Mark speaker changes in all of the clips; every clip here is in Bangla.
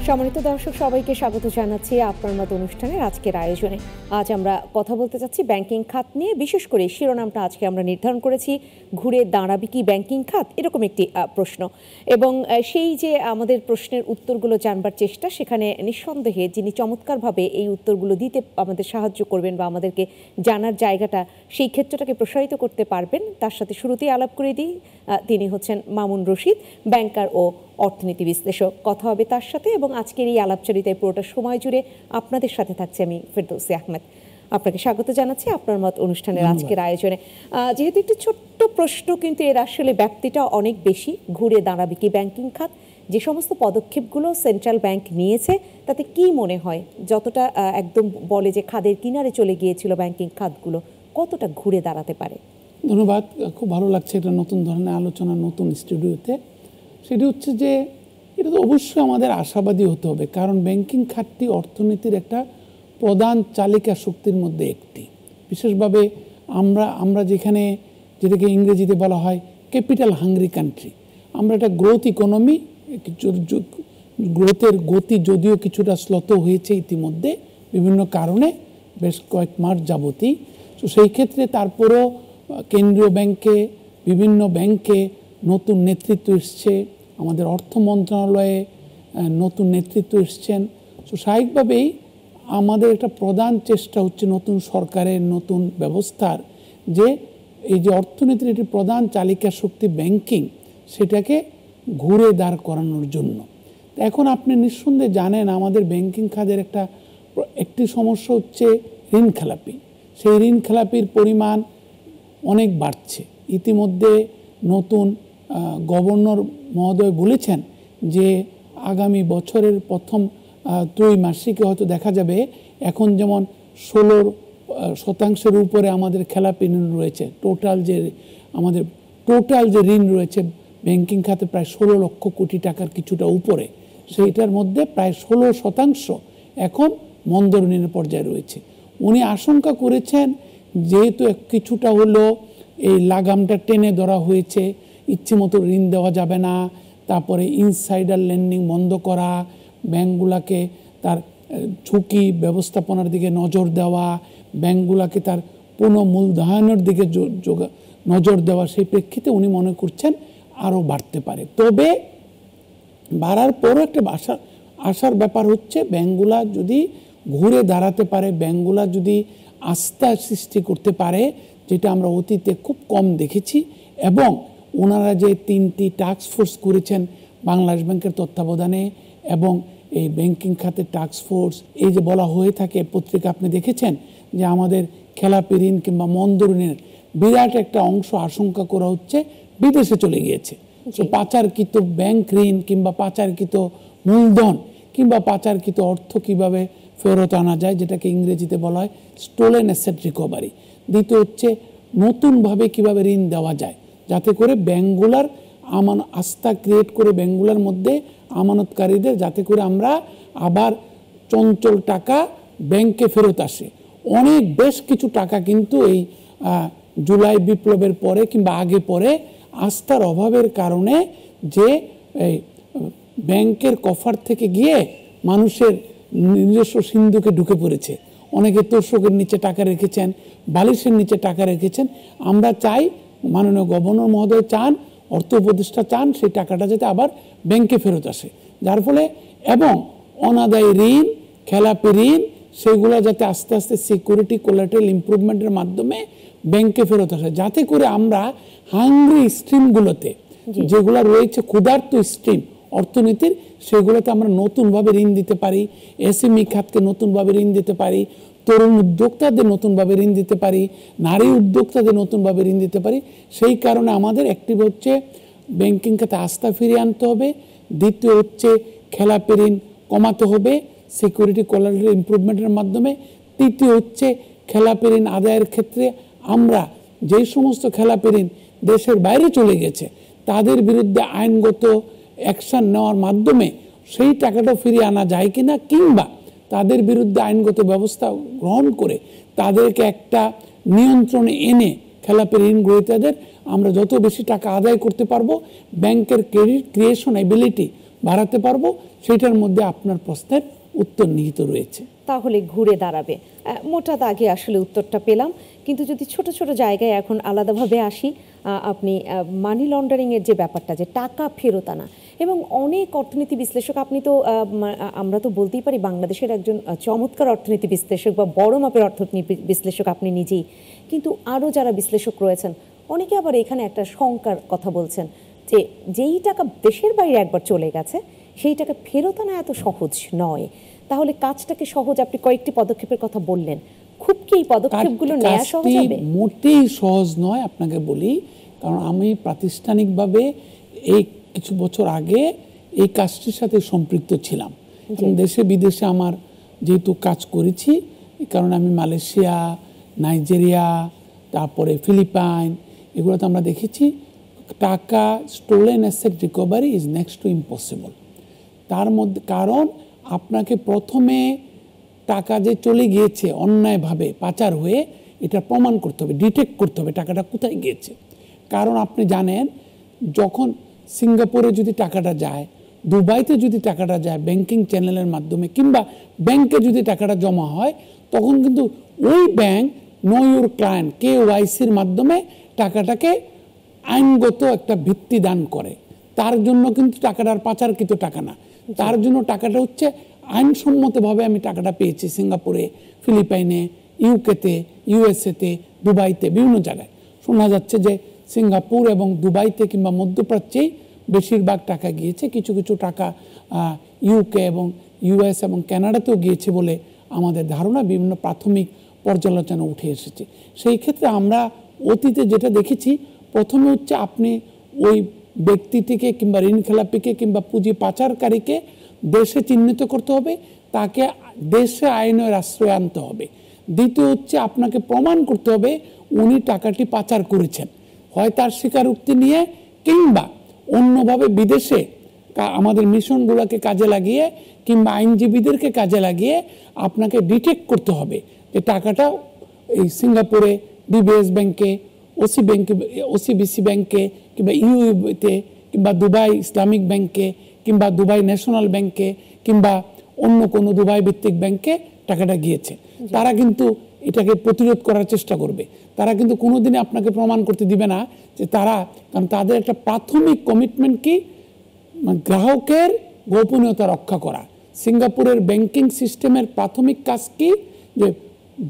Speaker 1: সম্মানিত দর্শক সবাইকে স্বাগত জানাচ্ছি আপনার মত অনুষ্ঠানের আজকের আয়োজনে। আজ আমরা কথা বলতে যাচ্ছি ব্যাংকিং খাত নিয়ে। বিশেষ করে শিরোনামটা আজকে আমরা নির্ধারণ করেছি ঘুরে দাঁড়াবে কি ব্যাংকিং খাত, এরকম একটি প্রশ্ন। এবং সেই যে আমাদের প্রশ্নের উত্তরগুলো জানবার চেষ্টা, সেখানে নিঃসন্দেহে যিনি চমৎকারভাবে এই উত্তরগুলো দিতে আমাদের সাহায্য করবেন বা আমাদেরকে জানার জায়গাটা, সেই ক্ষেত্রটাকে প্রসারিত করতে পারবেন, তার সাথে শুরুতেই আলাপ করে দিই। তিনি হচ্ছেন মামুন রশিদ, ব্যাংকার ও অর্থনীতি বিশ্লেষক। কথা হবে তার সাথে এবং আজকের এই আলাপচারিতায় পুরোটা সময় জুড়ে আপনাদের সাথে থাকছে আমি ফেরদৌসী আহমেদ। আপনাকে স্বাগত জানাচ্ছি আপনার মত অনুষ্ঠানের আজকের আয়োজনে। যেহেতু একটি ছোট্ট প্রশ্ন, কিন্তু এর আসলে ব্যাপ্তিটা অনেক বেশি। ঘুরে দাঁড়াবে কি ব্যাংকিং খাত, যে সমস্ত পদক্ষেপগুলো সেন্ট্রাল ব্যাংক নিয়েছে তাতে কি মনে হয়, যতটা একদম বলে যে খাদের কিনারে চলে গিয়েছিল ব্যাংকিং খাতগুলো, কতটা ঘুরে দাঁড়াতে পারে?
Speaker 2: ধন্যবাদ। খুব ভালো লাগছে এটা নতুন ধরনের আলোচনা নতুন স্টুডিওতে। সেটি হচ্ছে যে এটা তো অবশ্যই আমাদের আশাবাদী হতে হবে, কারণ ব্যাংকিং খাতটি অর্থনীতির একটা প্রধান চালিকা শক্তির মধ্যে একটি। বিশেষভাবে আমরা যেটাকে ইংরেজিতে বলা হয় ক্যাপিটাল হাংরি কান্ট্রি, আমরা একটা গ্রোথ ইকোনমি। গ্রোথের গতি যদিও কিছুটা শ্লথ হয়েছে ইতিমধ্যে বিভিন্ন কারণে বেশ কয়েক মাস যাবতই। তো সেই ক্ষেত্রে তারপরও কেন্দ্রীয় ব্যাংকে, বিভিন্ন ব্যাংকে নতুন নেতৃত্ব এসছে, আমাদের অর্থ মন্ত্রণালয়ে নতুন নেতৃত্ব এসছেন। তো স্বাভাবিকভাবেই আমাদের একটা প্রধান চেষ্টা হচ্ছে নতুন সরকারের নতুন ব্যবস্থার, যে এই যে অর্থনীতির একটি প্রধান চালিকা শক্তি ব্যাংকিং, সেটাকে ঘুরে দাঁড় করানোর জন্য। এখন আপনি নিঃসন্দেহে জানেন আমাদের ব্যাংকিং খাতের একটি সমস্যা হচ্ছে ঋণ খেলাপি। সেই ঋণ খেলাপির পরিমাণ অনেক বাড়ছে। ইতিমধ্যে নতুন গভর্নর মহোদয় বলেছেন যে আগামী বছরের প্রথম ত্রৈমাসিকে হয়তো দেখা যাবে এখন যেমন 16% উপরে আমাদের খেলাপি ঋণ রয়েছে। টোটাল যে ঋণ রয়েছে ব্যাংকিং খাতে প্রায় 16 লক্ষ কোটি টাকার কিছুটা উপরে, সেইটার মধ্যে প্রায় 16% এখন মন্দ ঋণের পর্যায়ে রয়েছে। উনি আশঙ্কা করেছেন যেহেতু কিছুটা হলো এই লাগামটা টেনে ধরা হয়েছে, ইচ্ছে মতো ঋণ দেওয়া যাবে না, তারপরে ইনসাইডার লেন্ডিং বন্ধ করা, ব্যাংকগুলোকে তার ঝুঁকি ব্যবস্থাপনার দিকে নজর দেওয়া, ব্যাংকগুলোকে তার পুনঃমূলধারণের দিকে নজর দেওয়া, সেই প্রেক্ষিতে উনি মনে করছেন আরও বাড়তে পারে। তবে বাড়ার পরও একটা আশার ব্যাপার হচ্ছে ব্যাংকগুলা যদি ঘুরে দাঁড়াতে পারে, ব্যাংকগুলা যদি আস্থা সৃষ্টি করতে পারে, যেটা আমরা অতীতে খুব কম দেখেছি। এবং ওনারা যে 3টি টাস্ক ফোর্স করেছেন বাংলাদেশ ব্যাংকের তত্ত্বাবধানে, এবং এই ব্যাংকিং খাতের টাস্ক ফোর্স, এই যে বলা হয়ে থাকে পত্রিকা আপনি দেখেছেন যে আমাদের খেলাপি ঋণ কিংবা মন্দ ঋণের বিরাট একটা অংশ আশঙ্কা করা হচ্ছে বিদেশে চলে গিয়েছে। তো পাচারকৃত ব্যাংক ঋণ কিংবা পাচারকৃত মূলধন কিংবা পাচারকৃত অর্থ কিভাবে ফেরত আনা যায়, যেটাকে ইংরেজিতে বলা হয় স্টোলেন অ্যাসেট রিকভারি। দ্বিতীয় হচ্ছে নতুনভাবে কিভাবে ঋণ দেওয়া যায়, যাতে করে ব্যাংকগুলার আস্থা ক্রিয়েট করে ব্যাংকগুলার মধ্যে আমানতকারীদের, যাতে করে আমরা আবার চঞ্চল টাকা ব্যাংকে ফেরত আসে। বেশ কিছু টাকা কিন্তু এই জুলাই বিপ্লবের পরে কিংবা আগে পরে আস্থার অভাবের কারণে যে এই ব্যাংকের কফার থেকে গিয়ে মানুষের নিজস্ব সিন্ধুকে ঢুকে পড়েছে। অনেকে তোষকের নিচে টাকা রেখেছেন, বালিশের নিচে টাকা রেখেছেন। আমরা চাই, মাননীয় গভর্নর মহোদয় চান, অর্থ উপদেষ্টা চান, সেই টাকাটা যাতে আবার ব্যাংকে ফেরত আসে, যার ফলে এবং অনাদায়ী ঋণ, খেলাপি ঋণ, সেগুলো যাতে আস্তে আস্তে সিকিউরিটি কোলাটেরাল ইমপ্রুভমেন্টের মাধ্যমে ব্যাংকে ফেরত আসে, যাতে করে আমরা হাংরি স্ট্রিমগুলোতে যেগুলো রয়েছে, ক্ষুধার্ত স্ট্রিম অর্থনীতির, সেগুলোতে আমরা নতুনভাবে ঋণ দিতে পারি, এসএমই খাতকে নতুনভাবে ঋণ দিতে পারি, তরুণ উদ্যোক্তাদের নতুনভাবে ঋণ দিতে পারি, নারী উদ্যোক্তাদের নতুনভাবে ঋণ দিতে পারি। সেই কারণে আমাদের একটি হচ্ছে ব্যাংকিং খাতে আস্থা ফিরিয়ে আনতে হবে, দ্বিতীয় হচ্ছে খেলাপি ঋণ কমাতে হবে সিকিউরিটি কোলাটেরাল ইমপ্রুভমেন্টের মাধ্যমে, তৃতীয় হচ্ছে খেলাপি ঋণ আদায়ের ক্ষেত্রে আমরা যেই সমস্ত খেলাপি ঋণ দেশের বাইরে চলে গেছে তাদের বিরুদ্ধে আইনগত অ্যাকশন নেওয়ার মাধ্যমে সেই টাকাটা ফিরিয়ে আনা যায় কিনা, কিংবা তাদের বিরুদ্ধে আইনগত ব্যবস্থা গ্রহণ করে তাদেরকে একটা নিয়ন্ত্রণে এনে খেলাপি ঋণ গ্রহীতাদের আমরা যত বেশি টাকা আদায় করতে পারবো, ব্যাংকের ক্রেডিট ক্রিয়েশন এবিলিটি বাড়াতে পারবো, সেটার মধ্যে আপনার প্রশ্নের উত্তর নিহিত রয়েছে।
Speaker 1: তাহলে ঘুরে দাঁড়াবে। মোটা দাগে আসলে উত্তরটা পেলাম, কিন্তু যদি ছোট ছোট জায়গায় এখন আলাদাভাবে আসি, আপনি মানি লন্ডারিংয়ের যে ব্যাপারটা, যে টাকা ফেরত আনা, এবং অনেক অর্থনীতি বিশ্লেষক, আপনি তো আমরা তো বলতেই পারি বাংলাদেশের একজন চমৎকার অর্থনীতি বিশ্লেষক বা বড় মাপের অর্থনীতি বিশ্লেষক আপনি নিজেই, কিন্তু আরও যারা বিশ্লেষক রয়েছেন অনেকে আবার এখানে একটা শঙ্কার কথা বলছেন যে যেই টাকা দেশের বাইরে একবার চলে গেছে সেই টাকা ফেরত আনা এত সহজ নয়। তাহলে কাজটাকে সহজ, আপনি কয়েকটি পদক্ষেপের কথা বললেন, খুব কি এই পদক্ষেপগুলো নেওয়া সহজ হবে?
Speaker 2: মোটেই সহজ নয় আপনাকে বলি, কারণ আমি প্রাতিষ্ঠানিকভাবে এই কিছু বছর আগে এই কাজটির সাথে সম্পৃক্ত ছিলাম। দেশে বিদেশে আমার যেহেতু কাজ করেছি, এই কারণে আমি মালয়েশিয়া, নাইজেরিয়া, তারপরে ফিলিপাইন, এগুলোতে আমরা দেখেছি টাকা stolen asset recovery is next to impossible. তার মধ্যে কারণ আপনাকে প্রথমে টাকা যে চলে গিয়েছে অন্যায়ভাবে পাচার হয়ে, এটা প্রমাণ করতে হবে, ডিটেক্ট করতে হবে টাকাটা কোথায় গিয়েছে। কারণ আপনি জানেন, যখন সিঙ্গাপুরে যদি টাকাটা যায়, দুবাইতে যদি টাকাটা যায় ব্যাংকিং চ্যানেলের মাধ্যমে, কিংবা ব্যাংকে যদি টাকাটা জমা হয়, তখন কিন্তু ওই ব্যাংক নো ইউর ক্লায়েন্ট KYCর মাধ্যমে টাকাটাকে আইনগত একটা ভিত্তি দান করে। তার জন্য কিন্তু টাকাটার পাচারকৃত টাকা না, তার জন্য টাকাটা হচ্ছে আইনসম্মতভাবে আমি টাকাটা পেয়েছি সিঙ্গাপুরে, ফিলিপাইনে, ইউকেতে, ইউএসএতে, দুবাইতে, বিভিন্ন জায়গায় শোনা যাচ্ছে যে সিঙ্গাপুর এবং দুবাইতে কিংবা মধ্যপ্রাচ্যেই বেশিরভাগ টাকা গিয়েছে। কিছু কিছু টাকা ইউকে এবং ইউএস এবং কানাডাতেও গিয়েছে বলে আমাদের ধারণা, বিভিন্ন প্রাথমিক পর্যালোচনা উঠে এসেছে। সেই ক্ষেত্রে আমরা অতীতে যেটা দেখেছি, প্রথমে হচ্ছে আপনি ওই ব্যক্তিটিকে কিংবা ঋণ খেলাপিকে কিংবা পুঁজি পাচারকারীকে দেশে চিহ্নিত করতে হবে, তাকে দেশে আইনের আশ্রয় আনতে হবে। দ্বিতীয় হচ্ছে আপনাকে প্রমাণ করতে হবে উনি টাকাটি পাচার করেছেন, হয় তার স্বীকারোক্তি নিয়ে কিংবা অন্যভাবে বিদেশে আমাদের মিশনগুলোকে কাজে লাগিয়ে কিংবা আইনজীবীদেরকে কাজে লাগিয়ে আপনাকে ডিটেক্ট করতে হবে যে টাকাটা এই সিঙ্গাপুরে ডিবিএস ব্যাংকে, OCBC ব্যাংকে কিংবা ইউইতে কিংবা দুবাই ইসলামিক ব্যাংকে কিংবা দুবাই ন্যাশনাল ব্যাংকে কিংবা অন্য কোনো দুবাই ভিত্তিক ব্যাংকে টাকাটা গিয়েছে। তারা কিন্তু এটাকে প্রতিরোধ করার চেষ্টা করবে, তারা কিন্তু কোনোদিনই আপনাকে প্রমাণ করতে দিবে না যে তারা, কারণ তাদের একটা প্রাথমিক কমিটমেন্ট কি, গ্রাহকের গোপনীয়তা রক্ষা করা। সিঙ্গাপুরের ব্যাংকিং সিস্টেমের প্রাথমিক কাজ কি, যে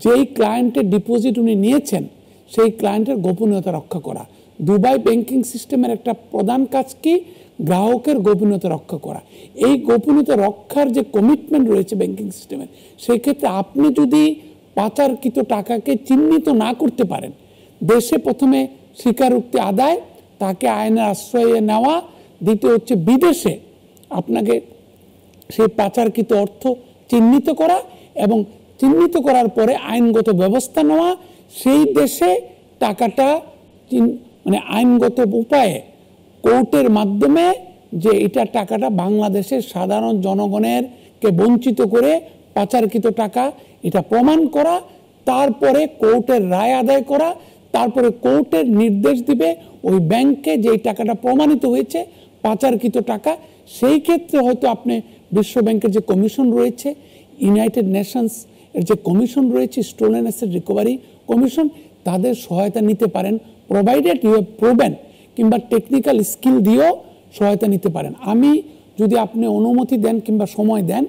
Speaker 2: যেই ক্লায়েন্টের ডিপোজিট উনি নিয়েছেন সেই ক্লায়েন্টের গোপনীয়তা রক্ষা করা। দুবাই ব্যাংকিং সিস্টেমের একটা প্রধান কাজ কি, গ্রাহকের গোপনীয়তা রক্ষা করা। এই গোপনীয়তা রক্ষার যে কমিটমেন্ট রয়েছে ব্যাংকিং সিস্টেমের, সেই ক্ষেত্রে আপনি যদি পাচারকৃত টাকাকে চিহ্নিত না করতে পারেন, দেশে প্রথমে স্বীকারোক্তি আদায়, তাকে আইনের আশ্রয়ে নেওয়া, দ্বিতীয় হচ্ছে বিদেশে আপনাকে সেই পাচারকৃত অর্থ চিহ্নিত করা এবং চিহ্নিত করার পরে আইনগত ব্যবস্থা নেওয়া, সেই দেশে টাকাটা মানে আইনগত উপায়ে কোর্টের মাধ্যমে যে এটা টাকাটা বাংলাদেশের সাধারণ জনগণের কে বঞ্চিত করে পাচারকৃত টাকা, এটা প্রমাণ করা, তারপরে কোর্টের রায় আদায় করা, তারপরে কোর্টের নির্দেশ দিবে ওই ব্যাংকে যে টাকাটা প্রমাণিত হয়েছে পাচারকৃত টাকা। সেই ক্ষেত্রে হয়তো আপনি বিশ্ব ব্যাংকের যে কমিশন রয়েছে, ইউনাইটেড নেশনস এর যে কমিশন রয়েছে, স্টোলেন অ্যাসেট রিকভারি কমিশন, তাদের সহায়তা নিতে পারেন, প্রোভাইডেড ইউ হ্যাভ প্রুভেন, কিংবা টেকনিক্যাল স্কিল দিয়েও সহায়তা নিতে পারেন। আমি যদি আপনি অনুমতি দেন কিংবা সময় দেন,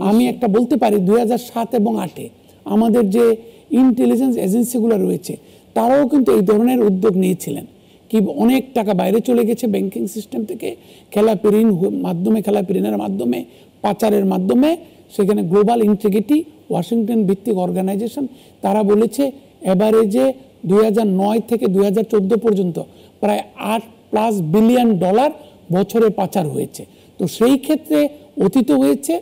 Speaker 2: আমি একটা বলতে পারি 2007 এবং 2008 আমাদের যে ইন্টেলিজেন্স এজেন্সিগুলো রয়েছে তারাও কিন্তু এই ধরনের উদ্যোগ নিয়েছিলেন। কি অনেক টাকা বাইরে চলে গেছে ব্যাংকিং সিস্টেম থেকে, খেলাপি ঋণ মাধ্যমে, খেলাপি ঋণের মাধ্যমে, পাচারের মাধ্যমে। সেখানে গ্লোবাল ইন্টিগ্রিটি ওয়াশিংটন ভিত্তিক অর্গানাইজেশন, তারা বলেছে এভারেজে 2009 থেকে 2014 পর্যন্ত প্রায় $8+ বিলিয়ন বছরে পাচার হয়েছে। তো সেই ক্ষেত্রে অতীত হয়েছে,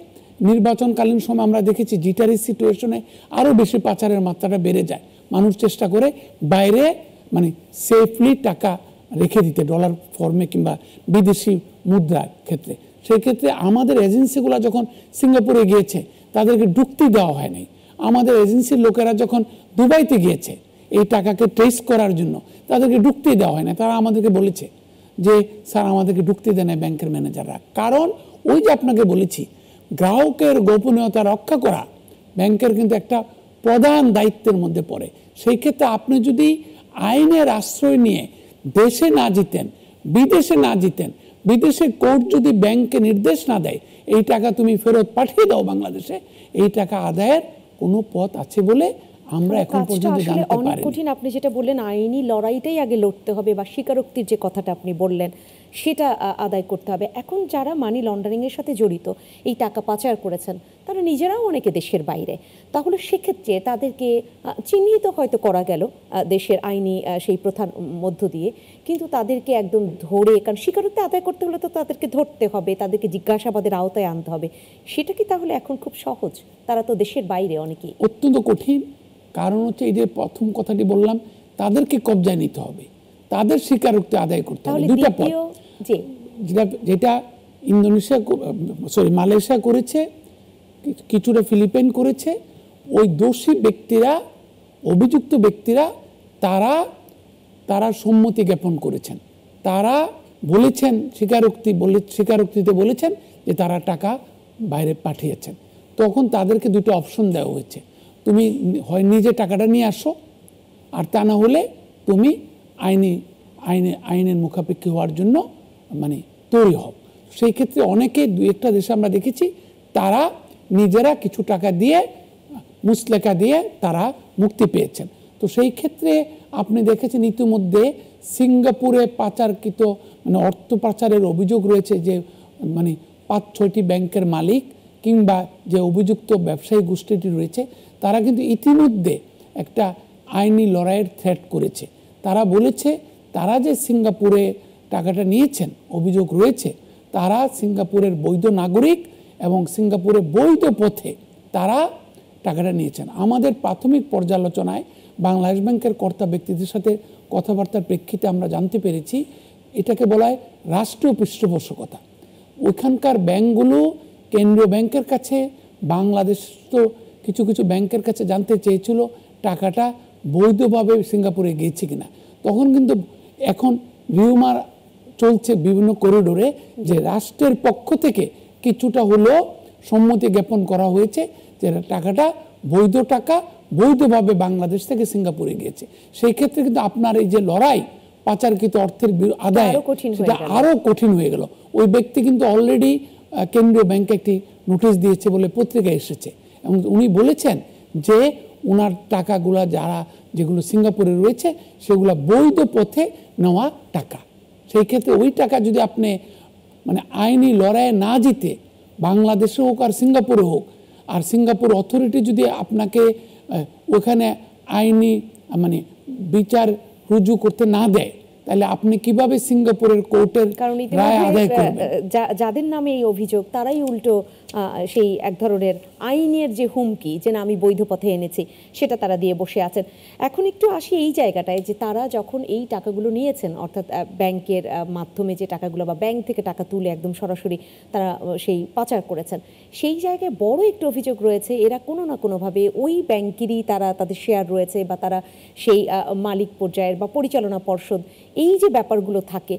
Speaker 2: নির্বাচনকালীন সময় আমরা দেখেছি জিটারি সিচুয়েশনে আরও বেশি পাচারের মাত্রাটা বেড়ে যায়। মানুষ চেষ্টা করে বাইরে মানে সেফলি টাকা রেখে দিতে, ডলার ফর্মে কিংবা বিদেশি মুদ্রার ক্ষেত্রে। সেই ক্ষেত্রে আমাদের এজেন্সিগুলো যখন সিঙ্গাপুরে গিয়েছে তাদেরকে ঢুকতে দেওয়া হয় নাই। আমাদের এজেন্সির লোকেরা যখন দুবাইতে গিয়েছে এই টাকাকে ট্রেস করার জন্য, তাদেরকে ঢুকতে দেওয়া হয় না। তারা আমাদেরকে বলেছে যে স্যার আমাদেরকে ঢুকতে দেয় না ব্যাংকের ম্যানেজাররা, কারণ ওই যে আপনাকে বলেছি, গ্রাহকের গোপনীয়তা রক্ষা করা ব্যাংকের কিন্তু একটা প্রধান দায়িত্বের মধ্যে পড়ে। সেই ক্ষেত্রে আপনি যদি আইনের আশ্রয় নিয়ে দেশে না জিতেন, বিদেশে না জিতেন, বিদেশে কোর্ট যদি ব্যাংকে নির্দেশ না দেয় এই টাকা তুমি ফেরত পাঠিয়ে দাও বাংলাদেশে, এই টাকা আদায়ের কোনো পথ আছে বলে আমরা এখন পর্যন্ত জানতে
Speaker 1: অনেক
Speaker 2: পারি।
Speaker 1: কঠিন। আপনি যেটা বললেন আইনি লড়াইটাই আগে লড়তে হবে, বা স্বীকারোক্তির যে কথাটা আপনি বললেন সেটা আদায় করতে হবে। এখন যারা মানি লন্ডারিং এর সাথে জড়িত, এই টাকা পাচার করেছেন, তারা নিজেরাও অনেকে দেশের বাইরে, তাহলে সেক্ষেত্রে তাদেরকে চিহ্নিত হয়তো করা গেল দেশের আইনি সেই প্রথার মধ্য দিয়ে, কিন্তু তাদেরকে একদম ধরে, কারণ স্বীকারোক্তি আদায় করতে হলে তো তাদেরকে ধরতে হবে, তাদেরকে জিজ্ঞাসাবাদের আওতায় আনতে হবে, সেটা কি তাহলে এখন খুব সহজ? তারা তো দেশের বাইরে অনেকেই।
Speaker 2: অত্যন্ত কঠিন। কারণ হচ্ছে এই যে প্রথম কথাটি বললাম, তাদেরকে কবজায় নিতে হবে, তাদের স্বীকারোক্তি আদায় করতে হবে। দুটা পথ, যেটা ইন্দোনেশিয়া মালয়েশিয়া করেছে, কিছুটা ফিলিপাইন করেছে। ওই দোষী ব্যক্তিরা, অভিযুক্ত ব্যক্তিরা তারা সম্মতি জ্ঞাপন করেছেন, তারা বলেছেন, স্বীকারোক্তিতে বলেছেন যে তারা টাকা বাইরে পাঠিয়েছেন। তখন তাদেরকে দুটো অপশন দেওয়া হয়েছে, তুমি হয় নিজে টাকাটা নিয়ে আসো, আর তা না হলে তুমি আইনের মুখাপেক্ষী হওয়ার জন্য মানে তৈরি হও। সেই ক্ষেত্রে অনেকে, দু একটা দেশে আমরা দেখেছি, তারা নিজেরা কিছু টাকা দিয়ে, মুচলেকা দিয়ে তারা মুক্তি পেয়েছেন। তো সেই ক্ষেত্রে আপনি দেখেছেন ইতিমধ্যে সিঙ্গাপুরে পাচারকৃত মানে অর্থ পাচারের অভিযোগ রয়েছে, যে মানে 5-6টি ব্যাংকের মালিক কিংবা যে অভিযুক্ত ব্যবসায়ী গোষ্ঠীটি রয়েছে, তারা কিন্তু ইতিমধ্যে একটা আইনি লড়াইয়ের থ্রেট করেছে। তারা বলেছে তারা যে সিঙ্গাপুরে টাকাটা নিয়েছেন, অভিযোগ রয়েছে তারা সিঙ্গাপুরের বৈধ নাগরিক এবং সিঙ্গাপুরে বৈধ পথে তারা টাকাটা নিয়েছেন। আমাদের প্রাথমিক পর্যালোচনায় বাংলাদেশ ব্যাংকের কর্তা ব্যক্তিদের সাথে কথাবার্তার প্রেক্ষিতে আমরা জানতে পেরেছি, এটাকে বলা হয় রাষ্ট্রীয় পৃষ্ঠপোষকতা। ওইখানকার ব্যাংকগুলো কেন্দ্রীয় ব্যাংকের কাছে, বাংলাদেশ তো কিছু কিছু ব্যাংকের কাছে জানতে চেয়েছিল টাকাটা বৈধভাবে সিঙ্গাপুরে গিয়েছে কিনা। তখন কিন্তু এখন রিউমার চলছে বিভিন্ন করিডোরে যে রাষ্ট্রের পক্ষ থেকে কিছুটা হলেও সম্মতি জ্ঞাপন করা হয়েছে যে টাকাটা বৈধ টাকা, বৈধভাবে বাংলাদেশ থেকে সিঙ্গাপুরে গিয়েছে। সেই ক্ষেত্রে কিন্তু আপনার এই যে লড়াই পাচারকৃত অর্থের আদায়, সেটা আরও কঠিন হয়ে গেল। ওই ব্যক্তি কিন্তু অলরেডি কেন্দ্রীয় ব্যাংকে একটি নোটিশ দিয়েছে বলে পত্রিকায় এসেছে, এবং উনি বলেছেন যে ওনার টাকাগুলা যেগুলো সিঙ্গাপুরে রয়েছে সেগুলো বৈধ পথে নেওয়া টাকা। সেই ক্ষেত্রে ওই টাকা যদি আপনি মানে আইনি লড়াইয়ে না জিতে, বাংলাদেশে হোক আর সিঙ্গাপুরে হোক, আর সিঙ্গাপুর অথরিটি যদি আপনাকে ওখানে আইনি মানে বিচার রুজু করতে না দেয়, তাহলে আপনি কিভাবে সিঙ্গাপুরের কোর্টের রায় আদায় করবেন?
Speaker 1: যাদের নামে এই অভিযোগ তারাই উল্টো সেই এক ধরনের আইনের যে হুমকি, যে না আমি বৈধ পথে এনেছি, সেটা তারা দিয়ে বসে আছেন। এখন একটু আসি এই জায়গাটায়, যে তারা যখন এই টাকাগুলো নিয়েছেন, অর্থাৎ ব্যাংকের মাধ্যমে যে টাকাগুলো, বা ব্যাংক থেকে টাকা তুলে একদম সরাসরি তারা সেই পাচার করেছেন, সেই জায়গায় বড় একটি অভিযোগ রয়েছে এরা কোনো না কোনোভাবে ওই ব্যাংকেরই তাদের শেয়ার রয়েছে, বা তারা সেই মালিক পর্যায়ের বা পরিচালনা পর্ষদ, এই যে ব্যাপারগুলো থাকে,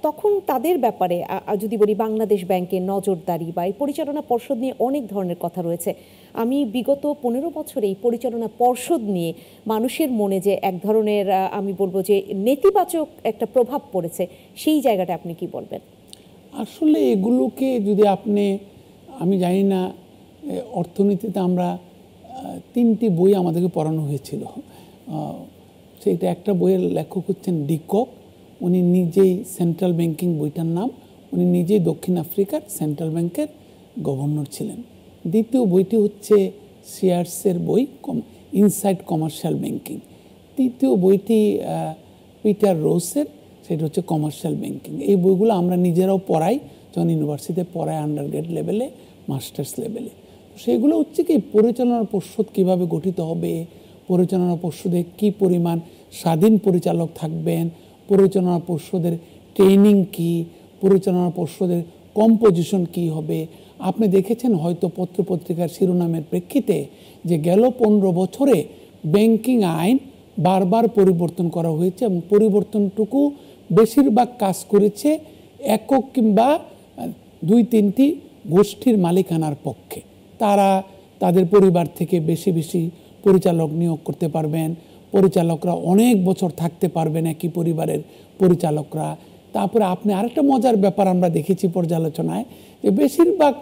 Speaker 1: তখন তাদের ব্যাপারে যদি বলি বাংলাদেশ ব্যাংকের নজরদারি বা এই পরিচালনা পর্ষদ নিয়ে অনেক ধরনের কথা রয়েছে। আমি বিগত 15 বছরে এই পরিচালনা পর্ষদ নিয়ে মানুষের মনে যে এক ধরনের আমি বলবো যে নেতিবাচক একটা প্রভাব পড়েছে, সেই জায়গাটা আপনি কি বলবেন?
Speaker 2: আসলে এগুলোকে যদি আমি জানি না, অর্থনীতিতে আমরা 3টি বই আমাদেরকে পড়ানো হয়েছিল। সেটা একটা বইয়ের লেখক হচ্ছেন ডিকক, উনি নিজেই সেন্ট্রাল ব্যাংকিং বইটার নাম, উনি নিজেই দক্ষিণ আফ্রিকার সেন্ট্রাল ব্যাংকের গভর্নর ছিলেন। দ্বিতীয় বইটি হচ্ছে সিয়ার্সের বই, ইনসাইড কমার্শিয়াল ব্যাংকিং। তৃতীয় বইটি পিটার রোসের, সেটা হচ্ছে কমার্শিয়াল ব্যাংকিং। এই বইগুলো আমরা নিজেরাও পড়াই, যখন ইউনিভার্সিটিতে পড়াই, আন্ডারগ্রেড লেভেলে, মাস্টার্স লেভেলে। সেগুলো হচ্ছে কি, পরিচালনা পর্ষদ কীভাবে গঠিত হবে, পরিচালনা পর্ষদে কি পরিমাণ স্বাধীন পরিচালক থাকবেন, পরিচালনা পর্ষদের ট্রেনিং কি, পরিচালনা পর্ষদের কম্পোজিশন কি হবে। আপনি দেখেছেন হয়তো পত্রপত্রিকার শিরোনামের প্রেক্ষিতে যে গেল 15 বছরে ব্যাংকিং আইন বারবার পরিবর্তন করা হয়েছে, এবং পরিবর্তনটুকু বেশিরভাগ কাজ করেছে একক কিংবা 2-3টি গোষ্ঠীর মালিকানার পক্ষে। তারা তাদের পরিবার থেকে বেশি বেশি পরিচালক নিয়োগ করতে পারবেন, পরিচালকরা অনেক বছর থাকতে পারবেন একই পরিবারের পরিচালকরা। তারপরে আপনি আরেকটা মজার ব্যাপার আমরা দেখেছি পর্যালোচনায়, যে বেশিরভাগ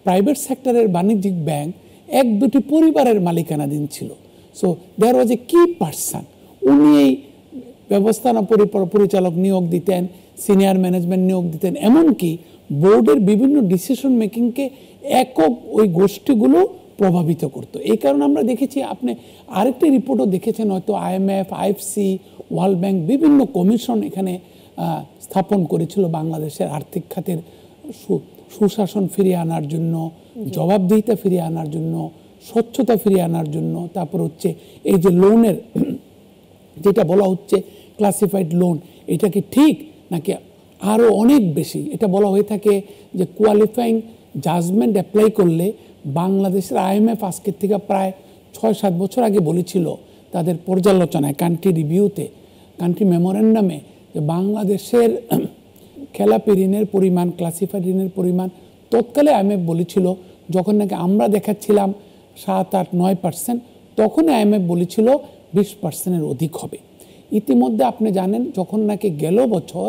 Speaker 2: প্রাইভেট সেক্টরের বাণিজ্যিক ব্যাংক 1-2টি পরিবারের মালিকানাধীন ছিল। সো দেয়ার ওয়াজ এ কি পার্সন, উনি এই ব্যবস্থাপনা পরিচালক নিয়োগ দিতেন, সিনিয়র ম্যানেজমেন্ট নিয়োগ দিতেন, এমনকি বোর্ডের বিভিন্ন ডিসিশন মেকিংকে একক ওই গোষ্ঠীগুলো প্রভাবিত করতো। এই কারণে আমরা দেখেছি, আপনি আরেকটি রিপোর্টও দেখেছেন হয়তো, IMF, IFC, ওয়ার্ল্ড ব্যাংক বিভিন্ন কমিশন এখানে স্থাপন করেছিল বাংলাদেশের আর্থিক খাতের সুশাসন ফিরিয়ে আনার জন্য, জবাবদিহিতা ফিরিয়ে আনার জন্য, স্বচ্ছতা ফিরিয়ে আনার জন্য। তারপর হচ্ছে এই যে লোনের যেটা বলা হচ্ছে ক্লাসিফাইড লোন, এটা কি ঠিক নাকি আরও অনেক বেশি, এটা বলা হয়ে থাকে যে কোয়ালিফাইং জাজমেন্ট অ্যাপ্লাই করলে বাংলাদেশের IMF আজকের থেকে প্রায় 6-7 বছর আগে বলেছিল তাদের পর্যালোচনায়, কান্ট্রি রিভিউতে, কান্ট্রি মেমোরেন্ডামে, যে বাংলাদেশের খেলাপি ঋণের পরিমাণ, ক্লাসিফাইড ঋণের পরিমাণ তৎকালে IMF বলেছিল, যখন নাকি আমরা দেখাচ্ছিলাম 7-8-9%, তখন IMF বলেছিল 20%-এর অধিক হবে। ইতিমধ্যে আপনি জানেন, যখন নাকি গেল বছর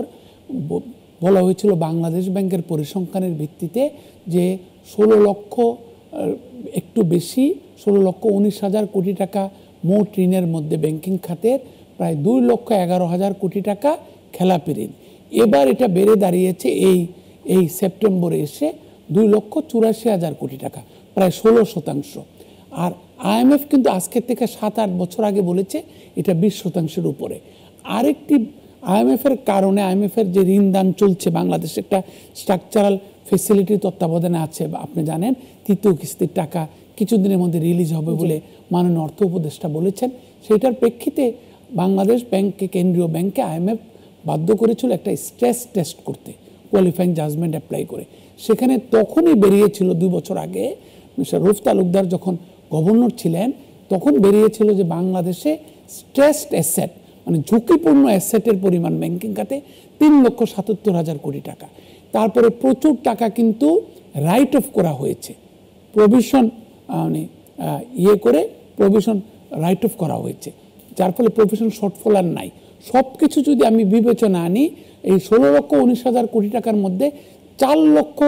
Speaker 2: বলা হয়েছিল বাংলাদেশ ব্যাংকের পরিসংখ্যানের ভিত্তিতে যে 16 লক্ষ একটু বেশি, 16,19,000 কোটি টাকা মোট ঋণের মধ্যে ব্যাংকিং খাতের প্রায় 2,11,000 কোটি টাকা খেলাপি ঋণ। এবার এটা বেড়ে দাঁড়িয়েছে এই সেপ্টেম্বরে এসে 2,84,000 কোটি টাকা, প্রায় 16%। আর IMF কিন্তু আজকের থেকে 7-8 বছর আগে বলেছে এটা 20%-এর উপরে। আরেকটি IMF-এর কারণে, IMF-এর যে ঋণদান চলছে বাংলাদেশে, একটা স্ট্রাকচারাল ফেসিলিটি তত্ত্বাবধানে আছে, আপনি জানেন, তৃতীয় কিস্তির টাকা কিছুদিনের মধ্যে রিলিজ হবে বলে মাননীয় অর্থ উপদেষ্টা বলেছেন। সেটার প্রেক্ষিতে বাংলাদেশ ব্যাংককে, কেন্দ্রীয় ব্যাংকে IMF বাধ্য করেছিল একটা স্ট্রেস টেস্ট করতে, কোয়ালিফাইং জাজমেন্ট অ্যাপ্লাই করে। সেখানে তখনই বেরিয়েছিল 2 বছর আগে, মিস্টার রুফ তালুকদার যখন গভর্নর ছিলেন, তখন বেরিয়েছিল যে বাংলাদেশে স্ট্রেসড অ্যাসেট, মানে ঝুঁকিপূর্ণ অ্যাসেটের পরিমাণ ব্যাংকিং খাতে 3,77,000 কোটি টাকা। তারপরে প্রচুর টাকা কিন্তু রাইট অফ করা হয়েছে, প্রভিশন মানে প্রভিশন রাইট অফ করা হয়েছে, যার ফলে প্রভিশন শর্টফল আর নাই। সব কিছু যদি আমি বিবেচনা আনি, এই 16,19,000 কোটি টাকার মধ্যে 4 লক্ষ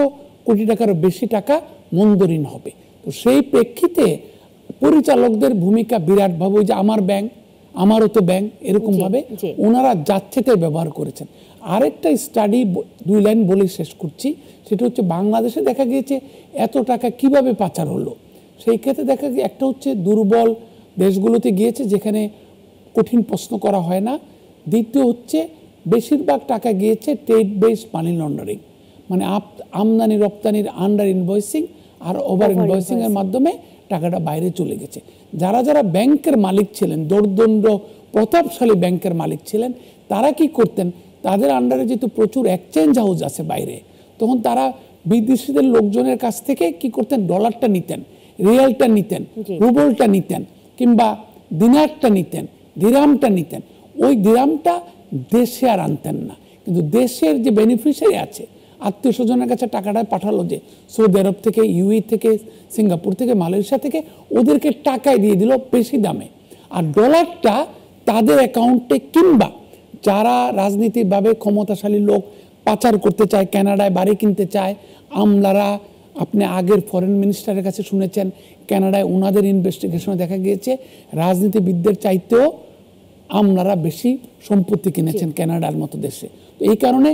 Speaker 2: কোটি টাকার বেশি টাকা মন্দ ঋণ হবে। তো সেই প্রেক্ষিতে পরিচালকদের ভূমিকা বিরাটভাবে, যে আমার ব্যাংক, আমারও তো ব্যাংক, এরকমভাবে ওনারা যাচ্ছেতে ব্যবহার করেছেন। আরেকটা স্টাডি 2 লাইন বলে শেষ করছি, সেটা হচ্ছে বাংলাদেশে দেখা গিয়েছে এত টাকা কিভাবে পাচার হলো। সেই ক্ষেত্রে দেখা গিয়ে একটা হচ্ছে দুর্বল দেশগুলোতে গিয়েছে যেখানে কঠিন প্রশ্ন করা হয় না। দ্বিতীয় হচ্ছে বেশিরভাগ টাকা গিয়েছে ট্রেড বেসড মানি লন্ডারিং, মানে আমদানি রপ্তানির আন্ডার ইনভয়েসিং আর ওভার ইনভয়েসিং এর মাধ্যমে টাকাটা বাইরে চলে গেছে। যারা যারা ব্যাংকের মালিক ছিলেন, দোর্দণ্ড প্রতাপশালী ব্যাংকের মালিক ছিলেন, তারা কি করতেন, তাদের আন্ডারে যেহেতু প্রচুর এক্সচেঞ্জ হাউস আছে বাইরে, তখন তারা বিদেশিদের লোকজনের কাছ থেকে কি করতেন, ডলারটা নিতেন, রিয়ালটা নিতেন, রুবলটা নিতেন, কিংবা দিনারটা নিতেন, দিরামটা নিতেন। ওই দিরামটা দেশে আর আনতেন না, কিন্তু দেশের যে বেনিফিশিয়ারি আছে, আত্মীয় স্বজনের কাছে টাকাটা পাঠালো, যে সৌদি আরব থেকে, ইউএই থেকে, সিঙ্গাপুর থেকে, মালয়েশিয়া থেকে, ওদেরকে টাকায় দিয়ে দিল বেশি দামে। আর ডলারটা তাদের অ্যাকাউন্টে, কিংবা যারা রাজনীতিকভাবে ক্ষমতাশালী লোক পাচার করতে চায়, কানাডায় বাড়ি কিনতে চায়, আমলারা, আপনি আগের ফরেন মিনিস্টারের কাছে শুনেছেন, কানাডায় ওনাদের ইনভেস্টিগেশনে দেখা গিয়েছে রাজনীতিবিদদের চাইতেও আমলারা বেশি সম্পত্তি কিনেছেন কানাডার মতো দেশে। তো এই কারণে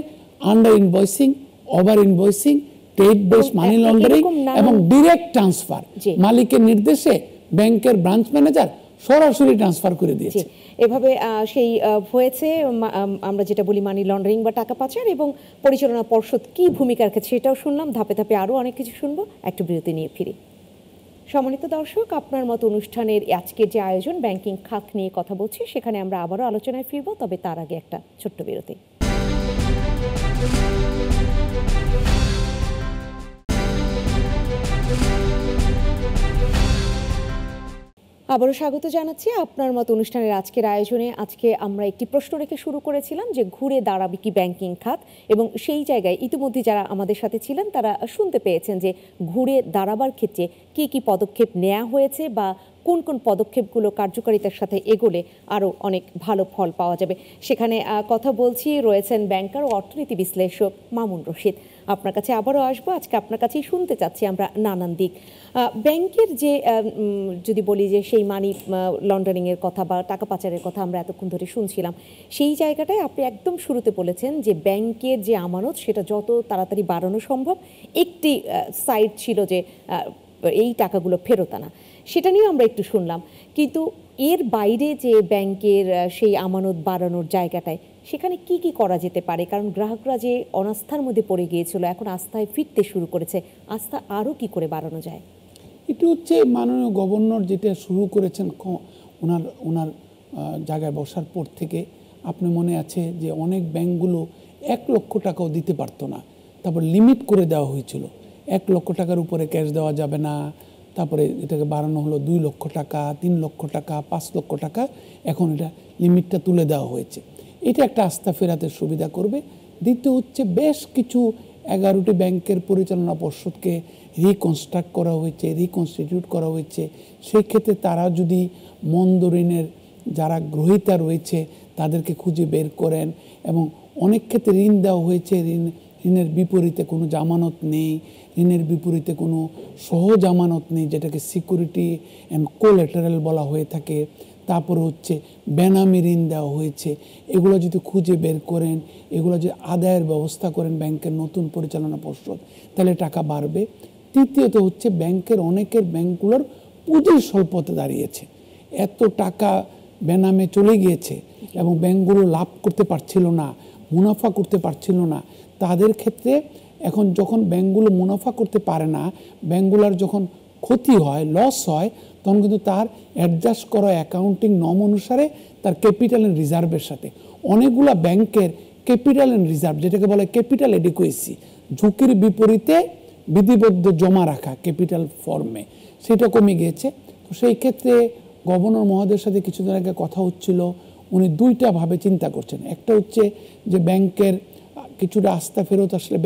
Speaker 2: under invoicing, over invoicing, trade based money laundering এবং ডিরেক্ট ট্রান্সফার, মালিকের নির্দেশে ব্যাংকের ব্রাঞ্চ ম্যানেজার সরাসরি ট্রান্সফার করে দিয়েছে।
Speaker 1: এভাবে সেই হয়েছে, আমরা যেটা বলি মানি লন্ডারিং বা টাকা পাচার, এবং পরিচালনা পর্ষদ কি ভূমিকা রাখছে সেটাও শুনলাম। ধাপে ধাপে আরও অনেক কিছু শুনবো, একটু বিরতি নিয়ে ফিরি। সম্মানিত দর্শক, আপনার মতো অনুষ্ঠানের আজকের যে আয়োজন ব্যাংকিং খাত নিয়ে কথা বলছি, সেখানে আমরা আবারও আলোচনায় ফিরবো, তবে তার আগে একটা ছোট্ট বিরতি। আবারও স্বাগত জানাচ্ছি আপনার মতো অনুষ্ঠানের আজকের আয়োজনে। আজকে আমরা একটি প্রশ্ন রেখে শুরু করেছিলাম যে ঘুরে দাঁড়াবে কি ব্যাংকিং খাত, এবং সেই জায়গায় ইতিমধ্যে যারা আমাদের সাথে ছিলেন তারা শুনতে পেয়েছেন যে ঘুরে দাঁড়াবার ক্ষেত্রে কি কি পদক্ষেপ নেওয়া হয়েছে বা কোন কোন পদক্ষেপগুলো কার্যকারিতার সাথে এগোলে আরও অনেক ভালো ফল পাওয়া যাবে। সেখানে কথা বলছি, রয়েছেন ব্যাংকার ও অর্থনীতি বিশ্লেষক মামুন রশিদ। আপনার কাছে আবারও আসবো, আজকে আপনার কাছেই শুনতে চাচ্ছি আমরা নানান দিক। ব্যাংকের যে যদি বলি যে সেই মানি লন্ডারিংয়ের কথা বা টাকা পাচারের কথা আমরা এতক্ষণ ধরে শুনছিলাম, সেই জায়গাটায় আপনি একদম শুরুতে বলেছেন যে ব্যাংকের যে আমানত সেটা যত তাড়াতাড়ি বাড়ানো সম্ভব। একটি সাইড ছিল যে এই টাকাগুলো ফেরত আনা, সেটা নিয়ে আমরা একটু শুনলাম, কিন্তু এর বাইরে যে ব্যাংকের সেই আমানত বাড়ানোর জায়গাটায় সেখানে কি কি করা যেতে পারে? কারণ গ্রাহকরা যে অনাস্থার মধ্যে পড়ে গিয়েছিল এখন আস্থায় ফিরতে শুরু করেছে, আস্থা আরও কি করে বাড়ানো যায়?
Speaker 2: এটা হচ্ছে মাননীয় গভর্নর যেটা শুরু করেছেন ওনার ওনার জায়গায় বসার পর থেকে। আপনি মনে আছে যে অনেক ব্যাংকগুলো 1 লক্ষ টাকাও দিতে পারতো না, তারপর লিমিট করে দেওয়া হয়েছিল 1 লক্ষ টাকার উপরে ক্যাশ দেওয়া যাবে না, তারপরে এটাকে বাড়ানো হলো 2 লক্ষ টাকা, 3 লক্ষ টাকা, 5 লক্ষ টাকা, এখন এটা লিমিটটা তুলে দেওয়া হয়েছে। এটা একটা আস্থা ফেরাতে সুবিধা করবে। দ্বিতীয় হচ্ছে বেশ কিছু 11টি ব্যাংকের পরিচালনা পর্ষদকে রিকনস্ট্রাক্ট করা হয়েছে, রিকনস্টিটিউট করা হয়েছে। সেই ক্ষেত্রে তারা যদি মন্দ ঋণের যারা গ্রহীতা রয়েছে তাদেরকে খুঁজে বের করেন, এবং অনেক ক্ষেত্রে ঋণ দেওয়া হয়েছে, ঋণের বিপরীতে কোনো জামানত নেই, ঋণের বিপরীতে কোনো সহজামানত নেই, যেটাকে সিকিউরিটি অ্যান্ড কোল্যাটারাল বলা হয়ে থাকে। তারপরে হচ্ছে বেনামি ঋণ দেওয়া হয়েছে। এগুলো যদি খুঁজে বের করেন, এগুলো যদি আদায়ের ব্যবস্থা করেন ব্যাংকের নতুন পরিচালনা পর্ষদ, তাহলে টাকা বাড়বে। তৃতীয়ত হচ্ছে অনেকের ব্যাংকগুলোর পুঁজির স্বল্পতা দাঁড়িয়েছে, এত টাকা বেনামে চলে গিয়েছে এবং ব্যাংকগুলো লাভ করতে পারছিল না, মুনাফা করতে পারছিল না। তাদের ক্ষেত্রে এখন যখন ব্যাংকগুলো মুনাফা করতে পারে না, ব্যাংকগুলোর যখন ক্ষতি হয়, লস হয়, তখন কিন্তু তার অ্যাডজাস্ট করা অ্যাকাউন্টিং নর্ম অনুসারে তার ক্যাপিটাল অ্যান্ড রিজার্ভের সাথে অনেকগুলো ব্যাংকের ক্যাপিটাল অ্যান্ড রিজার্ভ, যেটাকে বলে ক্যাপিটাল এডিকুয়েসি, ঝুঁকির বিপরীতে বিধিবদ্ধ জমা রাখা ক্যাপিটাল ফর্মে, সেটা কমে গিয়েছে। তো সেই ক্ষেত্রে গভর্নর মহোদয়ের সাথে কিছুদিন আগে কথা হচ্ছিল, উনি দুইটা ভাবে চিন্তা করছেন। একটা হচ্ছে যে ব্যাংকের কিছুটা আস্থা ফেরত আসলে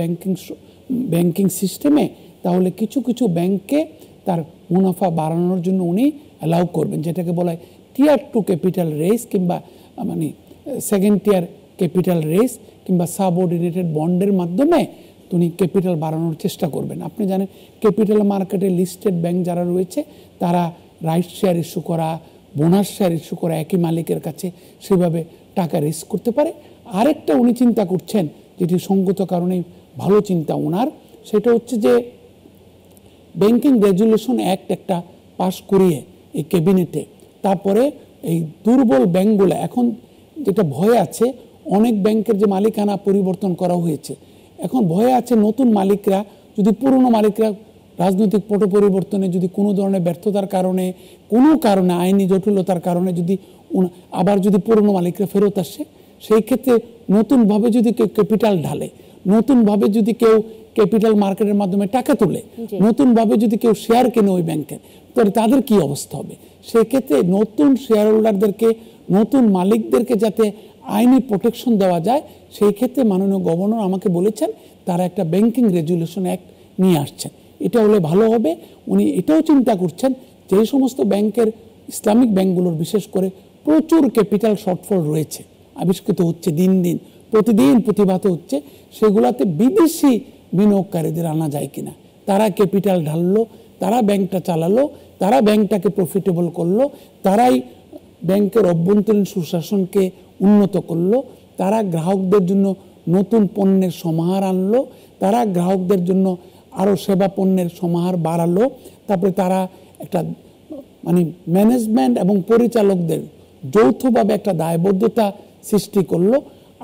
Speaker 2: ব্যাংকিং সিস্টেমে, তাহলে কিছু কিছু ব্যাংকে তার মুনাফা বাড়ানোর জন্য উনি অ্যালাউ করবেন, যেটাকে বলা হয় টিয়ার 2 ক্যাপিটাল রেস, কিংবা মানে সেকেন্ড টিয়ার ক্যাপিটাল রেস, কিংবা সাবঅর্ডিনেটেড বন্ডের মাধ্যমে উনি ক্যাপিটাল বাড়ানোর চেষ্টা করবেন। আপনি জানেন ক্যাপিটাল মার্কেটে লিস্টেড ব্যাংক যারা রয়েছে তারা রাইট শেয়ার ইস্যু করা, বোনাস শেয়ার ইস্যু করা একই মালিকের কাছে, সেভাবে টাকা রেস করতে পারে। আরেকটা উনি চিন্তা করছেন, যেটি সঙ্গত কারণেই ভালো চিন্তা ওনার, সেটা হচ্ছে যে ব্যাংকিং রেজুলেশন অ্যাক্ট একটা পাশ করিয়ে এই ক্যাবিনেটে, তারপরে এই দুর্বল ব্যাংকগুলো এখন যেটা ভয় আছে, অনেক ব্যাংকের যে মালিকানা পরিবর্তন করা হয়েছে, এখন ভয় আছে নতুন মালিকরা যদি পুরনো মালিকরা রাজনৈতিক পট পরিবর্তনে যদি কোনো ধরনের ব্যর্থতার কারণে, কোনো কারণে আইনি জটিলতার কারণে যদি আবার যদি পুরনো মালিকরা ফেরত আসে, সেই ক্ষেত্রে নতুনভাবে যদি কেউ ক্যাপিটাল ঢালে, নতুনভাবে যদি কেউ ক্যাপিটাল মার্কেটের মাধ্যমে টাকা তোলে, নতুনভাবে যদি কেউ শেয়ার কেনে ওই ব্যাংকের, তাহলে তাদের কি অবস্থা হবে? সেক্ষেত্রে নতুন শেয়ার হোল্ডারদেরকে, নতুন মালিকদেরকে যাতে আইনি প্রোটেকশন দেওয়া যায়, সেই ক্ষেত্রে মাননীয় গভর্নর আমাকে বলেছেন তারা একটা ব্যাংকিং রেজুলেশন অ্যাক্ট নিয়ে আসছেন। এটা হলে ভালো হবে। উনি এটাও চিন্তা করছেন যে সমস্ত ব্যাংকের, ইসলামিক ব্যাংকগুলোর বিশেষ করে প্রচুর ক্যাপিটাল শর্টফল রয়েছে, আবিষ্কৃত হচ্ছে দিন দিন, প্রতিদিন প্রতিভাত হচ্ছে, সেগুলাতে বিদেশি বিনিয়োগকারীদের আনা যায় কিনা। তারা ক্যাপিটাল ঢাললো, তারা ব্যাংকটা চালালো, তারা ব্যাংকটাকে প্রফিটেবল করলো, তারাই ব্যাংকের অভ্যন্তরীণ সুশাসনকে উন্নত করলো, তারা গ্রাহকদের জন্য নতুন পণ্যের সমাহার আনলো, তারা গ্রাহকদের জন্য আরও সেবা পণ্যের সমাহার বাড়ালো, তারপরে তারা একটা মানে ম্যানেজমেন্ট এবং পরিচালকদের যৌথভাবে একটা দায়বদ্ধতা সৃষ্টি করলো,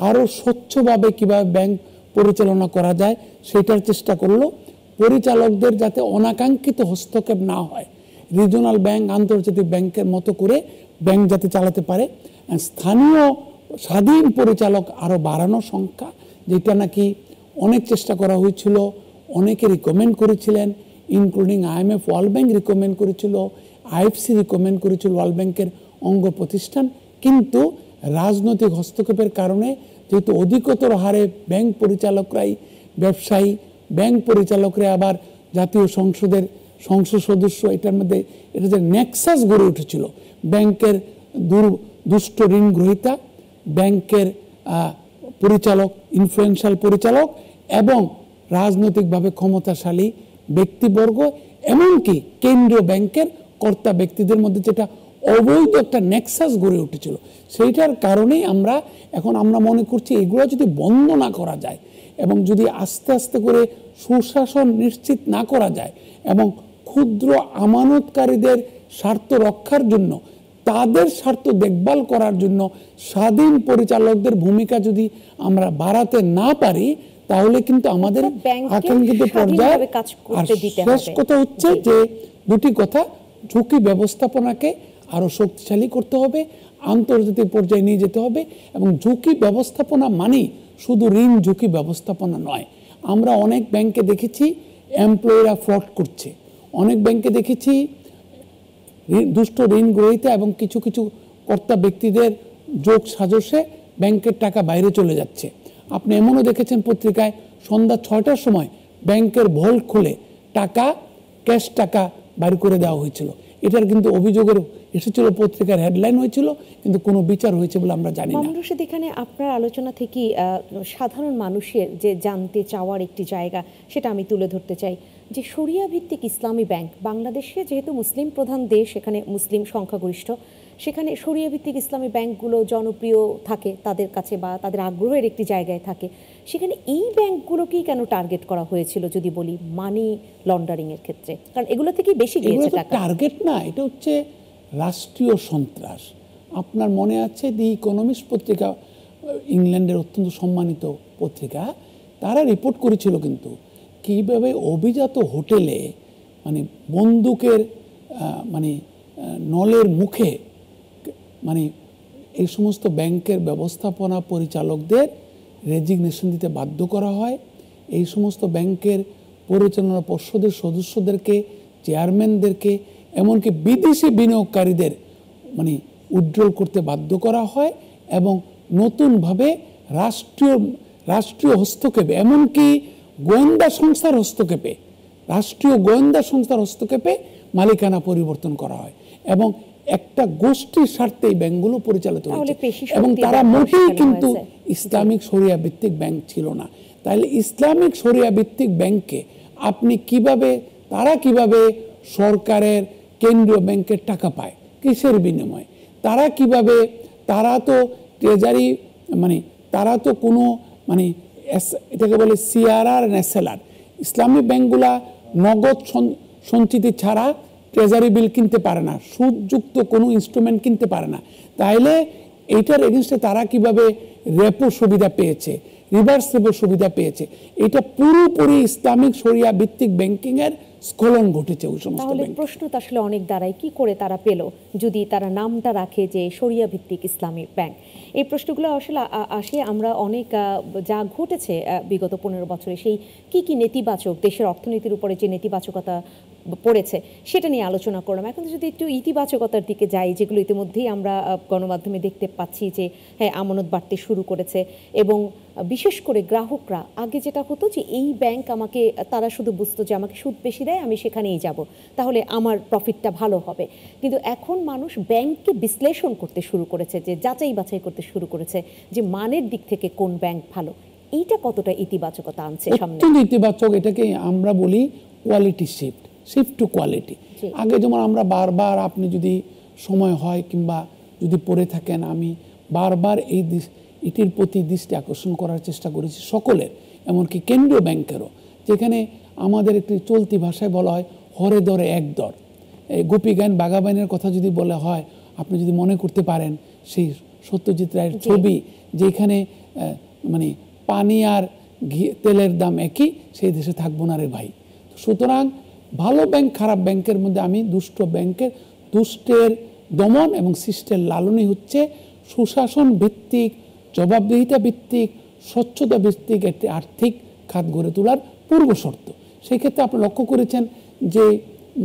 Speaker 2: আরও স্বচ্ছভাবে কীভাবে ব্যাংক পরিচালনা করা যায় সেটার চেষ্টা করলো। পরিচালকদের যাতে অনাকাঙ্ক্ষিত হস্তক্ষেপ না হয়, রিজনাল ব্যাংক আন্তর্জাতিক ব্যাংকের মতো করে ব্যাংক যাতে চালাতে পারে। স্থানীয় স্বাধীন পরিচালক আরও বাড়ানোর সংখ্যা, যেটা নাকি অনেক চেষ্টা করা হয়েছিল, অনেকে রিকমেন্ড করেছিলেন, including IMF, world bank recommend করেছিল, আইএফসি রিকমেন্ড করেছিল, ওয়ার্ল্ড ব্যাংকের অঙ্গ প্রতিষ্ঠান। কিন্তু রাজনৈতিক হস্তক্ষেপের কারণে যেহেতু অধিকতর হারে ব্যাংক পরিচালকরাই ব্যবসায়ী, ব্যাংক পরিচালকরা আবার জাতীয় সংসদের সংসদ সদস্য, এটার মধ্যে এটা যে নেক্সাস গড়ে উঠেছিল, ব্যাংকের দুষ্ট ঋণ গ্রহীতা, ব্যাংকের পরিচালক, ইনফ্লুয়েন্সিয়াল পরিচালক এবং রাজনৈতিকভাবে ক্ষমতাশালী ব্যক্তিবর্গ, এমনকি কেন্দ্রীয় ব্যাংকের কর্তা ব্যক্তিদের মধ্যে যেটা অবৈধ একটা নেক্সাস গড়ে উঠেছিল, সেইটার কারণেই আমরা মনে করছি এগুলো যদি বন্ধ না করা যায় এবং যদি আস্তে আস্তে করে সুশাসন নিশ্চিত না করা যায় এবং ক্ষুদ্র আমানতকারীদের স্বার্থ রক্ষার জন্য, তাদের স্বার্থ দেখভাল করার জন্য স্বাধীন পরিচালকদের ভূমিকা যদি আমরা বাড়াতে না পারি, তাহলে কিন্তু আমাদের আকাঙ্ক্ষিত পর্যায়ে। আর শেষ কথা হচ্ছে যে দুটি কথা, ঝুঁকি ব্যবস্থাপনাকে আরো শক্তিশালী করতে হবে, আন্তর্জাতিক পর্যায়ে নিয়ে যেতে হবে। এবং ঝুঁকি ব্যবস্থাপনা মানেই শুধু ঋণ ঝুঁকি ব্যবস্থাপনা নয়। আমরা অনেক ব্যাংকে দেখেছি এমপ্লয়িরা ফ্রড করছে, অনেক ব্যাংকে দেখেছি দুষ্ট ঋণ গ্রহীতা এবং কিছু কিছু কর্তা ব্যক্তিদের যোগ সাজসে ব্যাংকের টাকা বাইরে চলে যাচ্ছে। আপনি এমনও দেখেছেন পত্রিকায় সন্ধ্যা 6টার সময় ব্যাংকের ভল্ট খুলে ক্যাশ টাকা বাইর করে দেওয়া হয়েছিল। এটার কিন্তু অভিযোগের এসেছিল, পত্রিকার হেডলাইন হয়েছিল, কিন্তু কোনো বিচার হয়েছে বলে আমরা জানি না।
Speaker 1: রশিদ, এখানে আপনার আলোচনা থেকে সাধারণ মানুষের যে জানতে চাওয়ার একটি জায়গা, সেটা আমি তুলে ধরতে চাই যে শরিয়া ভিত্তিক ইসলামী ব্যাংক বাংলাদেশে যেহেতু মুসলিম প্রধান দেশ, এখানে মুসলিম সংখ্যাগরিষ্ঠ, সেখানে শরিয়া ভিত্তিক ইসলামী ব্যাংকগুলো জনপ্রিয় থাকে তাদের কাছে বা তাদের আগ্রহের একটি জায়গায় থাকে। সেখানে এই ব্যাংকগুলোকেই কেন টার্গেট করা হয়েছিল যদি বলি মানি লন্ডারিং এর ক্ষেত্রে? কারণ এগুলো থেকেই বেশি গিয়েছে টাকা।
Speaker 2: টার্গেট না, এটা হচ্ছে রাষ্ট্রীয় সন্ত্রাস। আপনার মনে আছে দি ইকোনমিস্ট পত্রিকা, ইংল্যান্ডের অত্যন্ত সম্মানিত পত্রিকা, তারা রিপোর্ট করেছিল কিন্তু কিভাবে অভিজাত হোটেলে বন্দুকের নলের মুখে এই সমস্ত ব্যাংকের ব্যবস্থাপনা পরিচালকদের রেজিগনেশন দিতে বাধ্য করা হয়। এই সমস্ত ব্যাংকের পরিচালনা পর্ষদের সদস্যদেরকে, চেয়ারম্যানদেরকে, এমনকি বিদেশি বিনিয়োগকারীদের উইথড্রল করতে বাধ্য করা হয় এবং নতুনভাবে রাষ্ট্রীয় হস্তক্ষেপে, এমনকি গোয়েন্দা সংস্থার হস্তক্ষেপে, রাষ্ট্রীয় গোয়েন্দা সংস্থার হস্তক্ষেপে মালিকানা পরিবর্তন করা হয় এবং একটা গোষ্ঠীর স্বার্থে এই ব্যাংকগুলো পরিচালিত হয়েছে এবং তারা মোটেই কিন্তু ইসলামিক শরিয়া ভিত্তিক ব্যাংক ছিল না। তাহলে ইসলামিক শরিয়া ভিত্তিক ব্যাংকে আপনি তারা কিভাবে সরকারের কেন্দ্রীয় ব্যাংকের টাকা পায়, কিসের বিনিময়ে? তারা তো ট্রেজারি তারা তো কোনো এটাকে বলে সিআরআর and এসএলআর। ইসলামিক ব্যাংকগুলা নগদ সঞ্চিতি ছাড়া ট্রেজারি বিল কিনতে পারে না, সুদযুক্ত কোনো ইনস্ট্রুমেন্ট কিনতে পারে না। তাইলে এইটার এগেনস্টে তারা কিভাবে রেপো সুবিধা পেয়েছে, রিভার্স রেপো সুবিধা পেয়েছে? এটা পুরোপুরি ইসলামিক শরিয়া ভিত্তিক ব্যাংকিং এর স্খলন ঘটেছে ওই সমস্ত।
Speaker 1: তাহলে প্রশ্ন তো আসলে অনেক দাঁড়ায়, কি করে তারা পেল যদি তারা নামটা রাখে যে শরিয়া ভিত্তিক ইসলামিক ব্যাংক? এই প্রশ্নগুলো আসলে আসে। আমরা অনেক যা ঘটেছে বিগত 15 বছরে, সেই কি নেতিবাচক, দেশের অর্থনীতির উপরে যে নেতিবাচকতা পড়েছে সেটা নিয়ে আলোচনা করলাম। এখন যদি একটু ইতিবাচকতার দিকে যাই, যেগুলো ইতিমধ্যেই আমরা গণমাধ্যমে দেখতে পাচ্ছি যে হ্যাঁ আমানত বাড়তে শুরু করেছে এবং বিশেষ করে গ্রাহকরা, আগে যেটা হতো যে এই ব্যাংক আমাকে, তারা শুধু বুঝতো যে আমাকে সুদ বেশি দেয়, আমি সেখানেই যাব, তাহলে আমার প্রফিটটা ভালো হবে। কিন্তু এখন মানুষ ব্যাংককে বিশ্লেষণ করতে শুরু করেছে, যে যাচাই বাছাই করতে শুরু করেছে যে মানের দিক থেকে কোন ব্যাংক ভালো। এইটা কতটা ইতিবাচকতা আনছে সামনে?
Speaker 2: ইতিবাচক, এটাকে আমরা বলি কোয়ালিটি শিফট টু কোয়ালিটি। আগে যেমন আমরা বারবার, আপনি যদি সময় হয় কিংবা যদি পড়ে থাকেন, আমি বারবার এটির প্রতি দৃষ্টি আকর্ষণ করার চেষ্টা করেছি সকলের, এমনকি কেন্দ্রীয় ব্যাংকেরও, যেখানে আমাদের একটি চলতি ভাষায় বলা হয় হরে দরে এক দর। গোপী গান বাঘাবাইনের কথা যদি বলা হয়, আপনি যদি মনে করতে পারেন সেই সত্যজিৎ রায়ের ছবি, যেখানে পানি আর তেলের দাম একই, সেই দেশে থাকবো না রে ভাই। সুতরাং ভালো ব্যাংক খারাপ ব্যাংকের মধ্যে আমি দুষ্টের দমন এবং শিষ্টের লালনই হচ্ছে সুশাসন ভিত্তিক, জবাবদিহিতা ভিত্তিক, স্বচ্ছতা ভিত্তিক একটি আর্থিক খাত গড়ে তোলার পূর্ব শর্ত। সেই ক্ষেত্রে আপনি লক্ষ্য করেছেন যে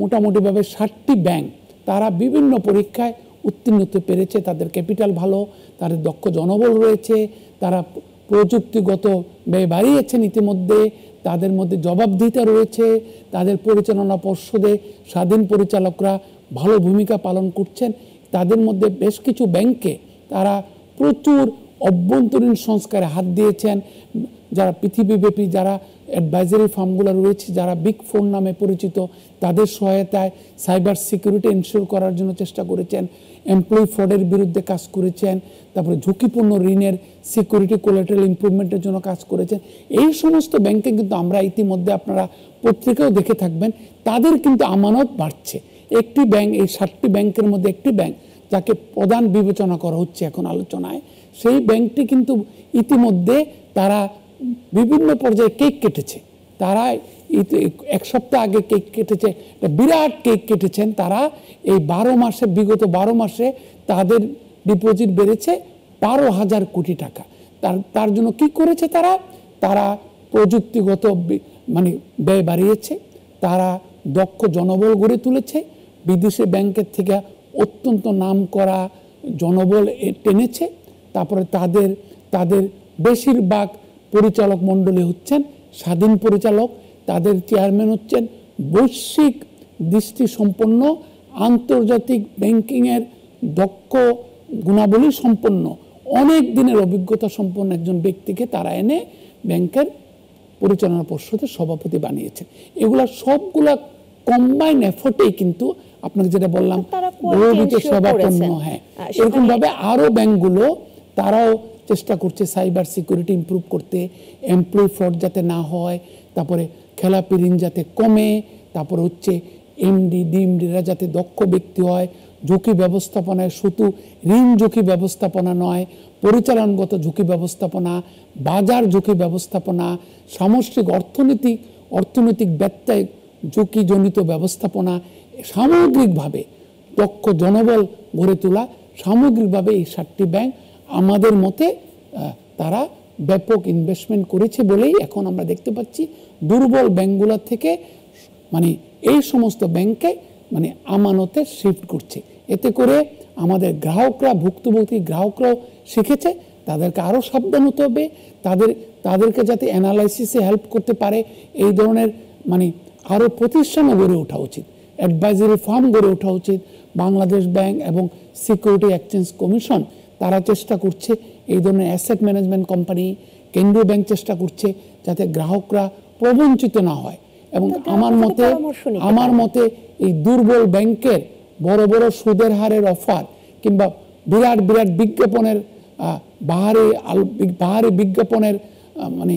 Speaker 2: মোটামুটিভাবে 60টি ব্যাংক তারা বিভিন্ন পরীক্ষায় উত্তীর্ণ হতে পেরেছে, তাদের ক্যাপিটাল ভালো, তাদের দক্ষ জনবল রয়েছে, তারা প্রযুক্তিগত ব্যয় বাড়িয়েছেন ইতিমধ্যে, তাদের মধ্যে জবাবদিহিতা রয়েছে, তাদের পরিচালনা পর্ষদে স্বাধীন পরিচালকরা ভালো ভূমিকা পালন করছেন। তাদের মধ্যে বেশ কিছু ব্যাংকে তারা প্রচুর অভ্যন্তরীণ সংস্কারে হাত দিয়েছেন, যারা পৃথিবীব্যাপী যারা অ্যাডভাইজারি ফার্মগুলো রয়েছে, যারা বিগ ফোর নামে পরিচিত, তাদের সহায়তায় সাইবার সিকিউরিটি এনশিওর করার জন্য চেষ্টা করেছেন, এমপ্লয়ি ফ্রডের বিরুদ্ধে কাজ করেছেন, তারপরে ঝুঁকিপূর্ণ ঋণের সিকিউরিটি কোলাটেরাল ইমপ্রুভমেন্টের জন্য কাজ করেছেন। এই সমস্ত ব্যাংকে কিন্তু আমরা ইতিমধ্যে আপনারা পত্রিকাও দেখে থাকবেন, তাদের কিন্তু আমানত বাড়ছে। একটি ব্যাংক, এই 7টি ব্যাংকের মধ্যে একটি ব্যাংক যাকে প্রধান বিবেচনা করা হচ্ছে এখন আলোচনায়, সেই ব্যাংকটি কিন্তু ইতিমধ্যে তারা বিভিন্ন পর্যায়ে কেক কেটেছে। তারা এক সপ্তাহ আগে কেক কেটেছে, একটা বিরাট কেক কেটেছেন তারা। এই 12 মাসে, বিগত 12 মাসে তাদের ডিপোজিট বেড়েছে 12,000 কোটি টাকা। তার জন্য কি করেছে তারা? তারা প্রযুক্তিগত মানে ব্যয় বাড়িয়েছে, তারা দক্ষ জনবল গড়ে তুলেছে, বিদেশি ব্যাংকের থেকে অত্যন্ত নাম করা জনবল টেনেছে। তারপরে তাদের বেশিরভাগ পরিচালক মণ্ডলী হচ্ছেন স্বাধীন পরিচালক, তাদের চেয়ারম্যান হচ্ছেন বৈশ্বিক দৃষ্টিসম্পন্ন, আন্তর্জাতিক ব্যাংকিংয়ের দক্ষ গুণাবলী সম্পন্ন, অনেক দিনের অভিজ্ঞতা সম্পন্ন একজন ব্যক্তিকে তারা এনে ব্যাংকের পরিচালনা পর্ষদের সভাপতি বানিয়েছেন। এগুলা সবগুলা কম্বাইন এফোর্টেই কিন্তু আপনাকে যেটা বললাম বহুবিধ সেবাপন্ন, হ্যাঁ, এরকম ভাবে আরো ব্যাংকগুলো তারাও চেষ্টা করছে সাইবার সিকিউরিটি ইমপ্রুভ করতে, এমপ্লয়ি ফ্রড যাতে না হয়, তারপরে খেলাপি ঋণ যাতে কমে, তারপরে হচ্ছে এমডি ডিএমডিরা যাতে দক্ষ ব্যক্তি হয়, ঝুঁকি ব্যবস্থাপনায় শুধু ঋণ ঝুঁকি ব্যবস্থাপনা নয়, পরিচালনগত ঝুঁকি ব্যবস্থাপনা, বাজার ঝুঁকি ব্যবস্থাপনা, সামষ্টিক অর্থনৈতিক ব্যত্যয় ঝুঁকিজনিত ব্যবস্থাপনা, সামগ্রিকভাবে দক্ষ জনবল গড়ে তোলা, সামগ্রিকভাবে এই 7টি ব্যাংক আমাদের মতে তারা ব্যাপক ইনভেস্টমেন্ট করেছে বলেই এখন আমরা দেখতে পাচ্ছি দুর্বল ব্যাংকগুলোর থেকে মানে এই সমস্ত ব্যাংকে মানে আমানতে শিফট করছে। এতে করে আমাদের গ্রাহকরা, ভুক্তভোগী গ্রাহকরাও শিখেছে, তাদেরকে আরও সাবধান হতে হবে, তাদেরকে যাতে অ্যানালাইসিসে হেল্প করতে পারে এই ধরনের মানে আরও প্রতিষ্ঠানও গড়ে ওঠা উচিত, অ্যাডভাইজারি ফার্ম গড়ে ওঠা উচিত। বাংলাদেশ ব্যাংক এবং সিকিউরিটি এক্সচেঞ্জ কমিশন তারা চেষ্টা করছে, এই ধরনের অ্যাসেট ম্যানেজমেন্ট কোম্পানি, কেন্দ্রীয় ব্যাংক চেষ্টা করছে যাতে গ্রাহকরা প্রবঞ্চিত না হয়। এবং আমার মতে এই দুর্বল ব্যাংকের বড় বড় সুদের হারের অফার কিংবা বিরাট বিজ্ঞাপনের বাহারি বিজ্ঞাপনের মানে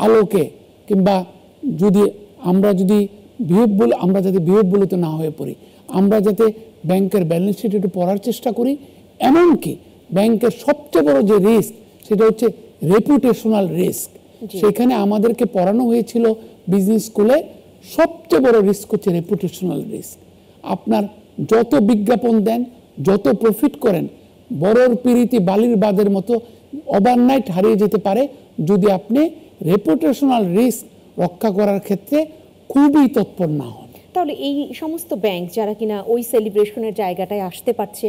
Speaker 2: আলোকে কিংবা আমরা যাতে বিহ্বলিত না হয়ে পড়ি, আমরা যাতে ব্যাংকের ব্যালেন্স শিট একটু পড়ার চেষ্টা করি। এমনকি ব্যাংকের সবচেয়ে বড় যে রিস্ক সেটা হচ্ছে রেপুটেশনাল রিস্ক। সেখানে আমাদেরকে পড়ানো হয়েছিল বিজনেস স্কুলে, সবচেয়ে বড় রিস্ক হচ্ছে রেপুটেশনাল রিস্ক। আপনার যত বিজ্ঞাপন দেন, যত প্রফিট করেন, বড়র পিরিতি বালির বাঁধের মতো ওভারনাইট হারিয়ে যেতে পারে যদি আপনি রেপুটেশনাল রিস্ক রক্ষা করার ক্ষেত্রে খুবই তৎপর না হন।
Speaker 1: তাহলে এই সমস্ত ব্যাংক যারা কিনা ওই সেলিব্রেশনের জায়গাটায় আসতে পারছে,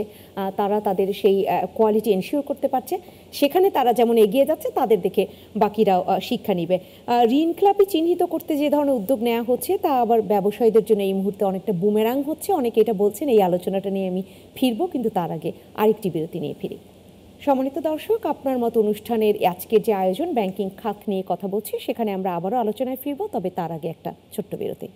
Speaker 1: তারা তাদের সেই কোয়ালিটি এনশিওর করতে পারছে, সেখানে তারা যেমন এগিয়ে যাচ্ছে তাদের দেখে বাকিরাও শিক্ষা নিবে। ঋণ খেলাপি চিহ্নিত করতে যে ধরনের উদ্যোগ নেওয়া হচ্ছে তা আবার ব্যবসায়ীদের জন্য এই মুহূর্তে অনেকটা বুমেরাং হচ্ছে, অনেকে এটা বলছেন। এই আলোচনাটা নিয়ে আমি ফিরবো, কিন্তু তার আগে আরেকটি বিরতি নিয়ে ফিরি। সম্মানিত দর্শক, আপনার মতো অনুষ্ঠানের আজকের যে আয়োজন ব্যাংকিং খাত নিয়ে কথা বলছি, সেখানে আমরা আবারও আলোচনায় ফিরবো, তবে তার আগে একটা ছোট্ট বিরতি।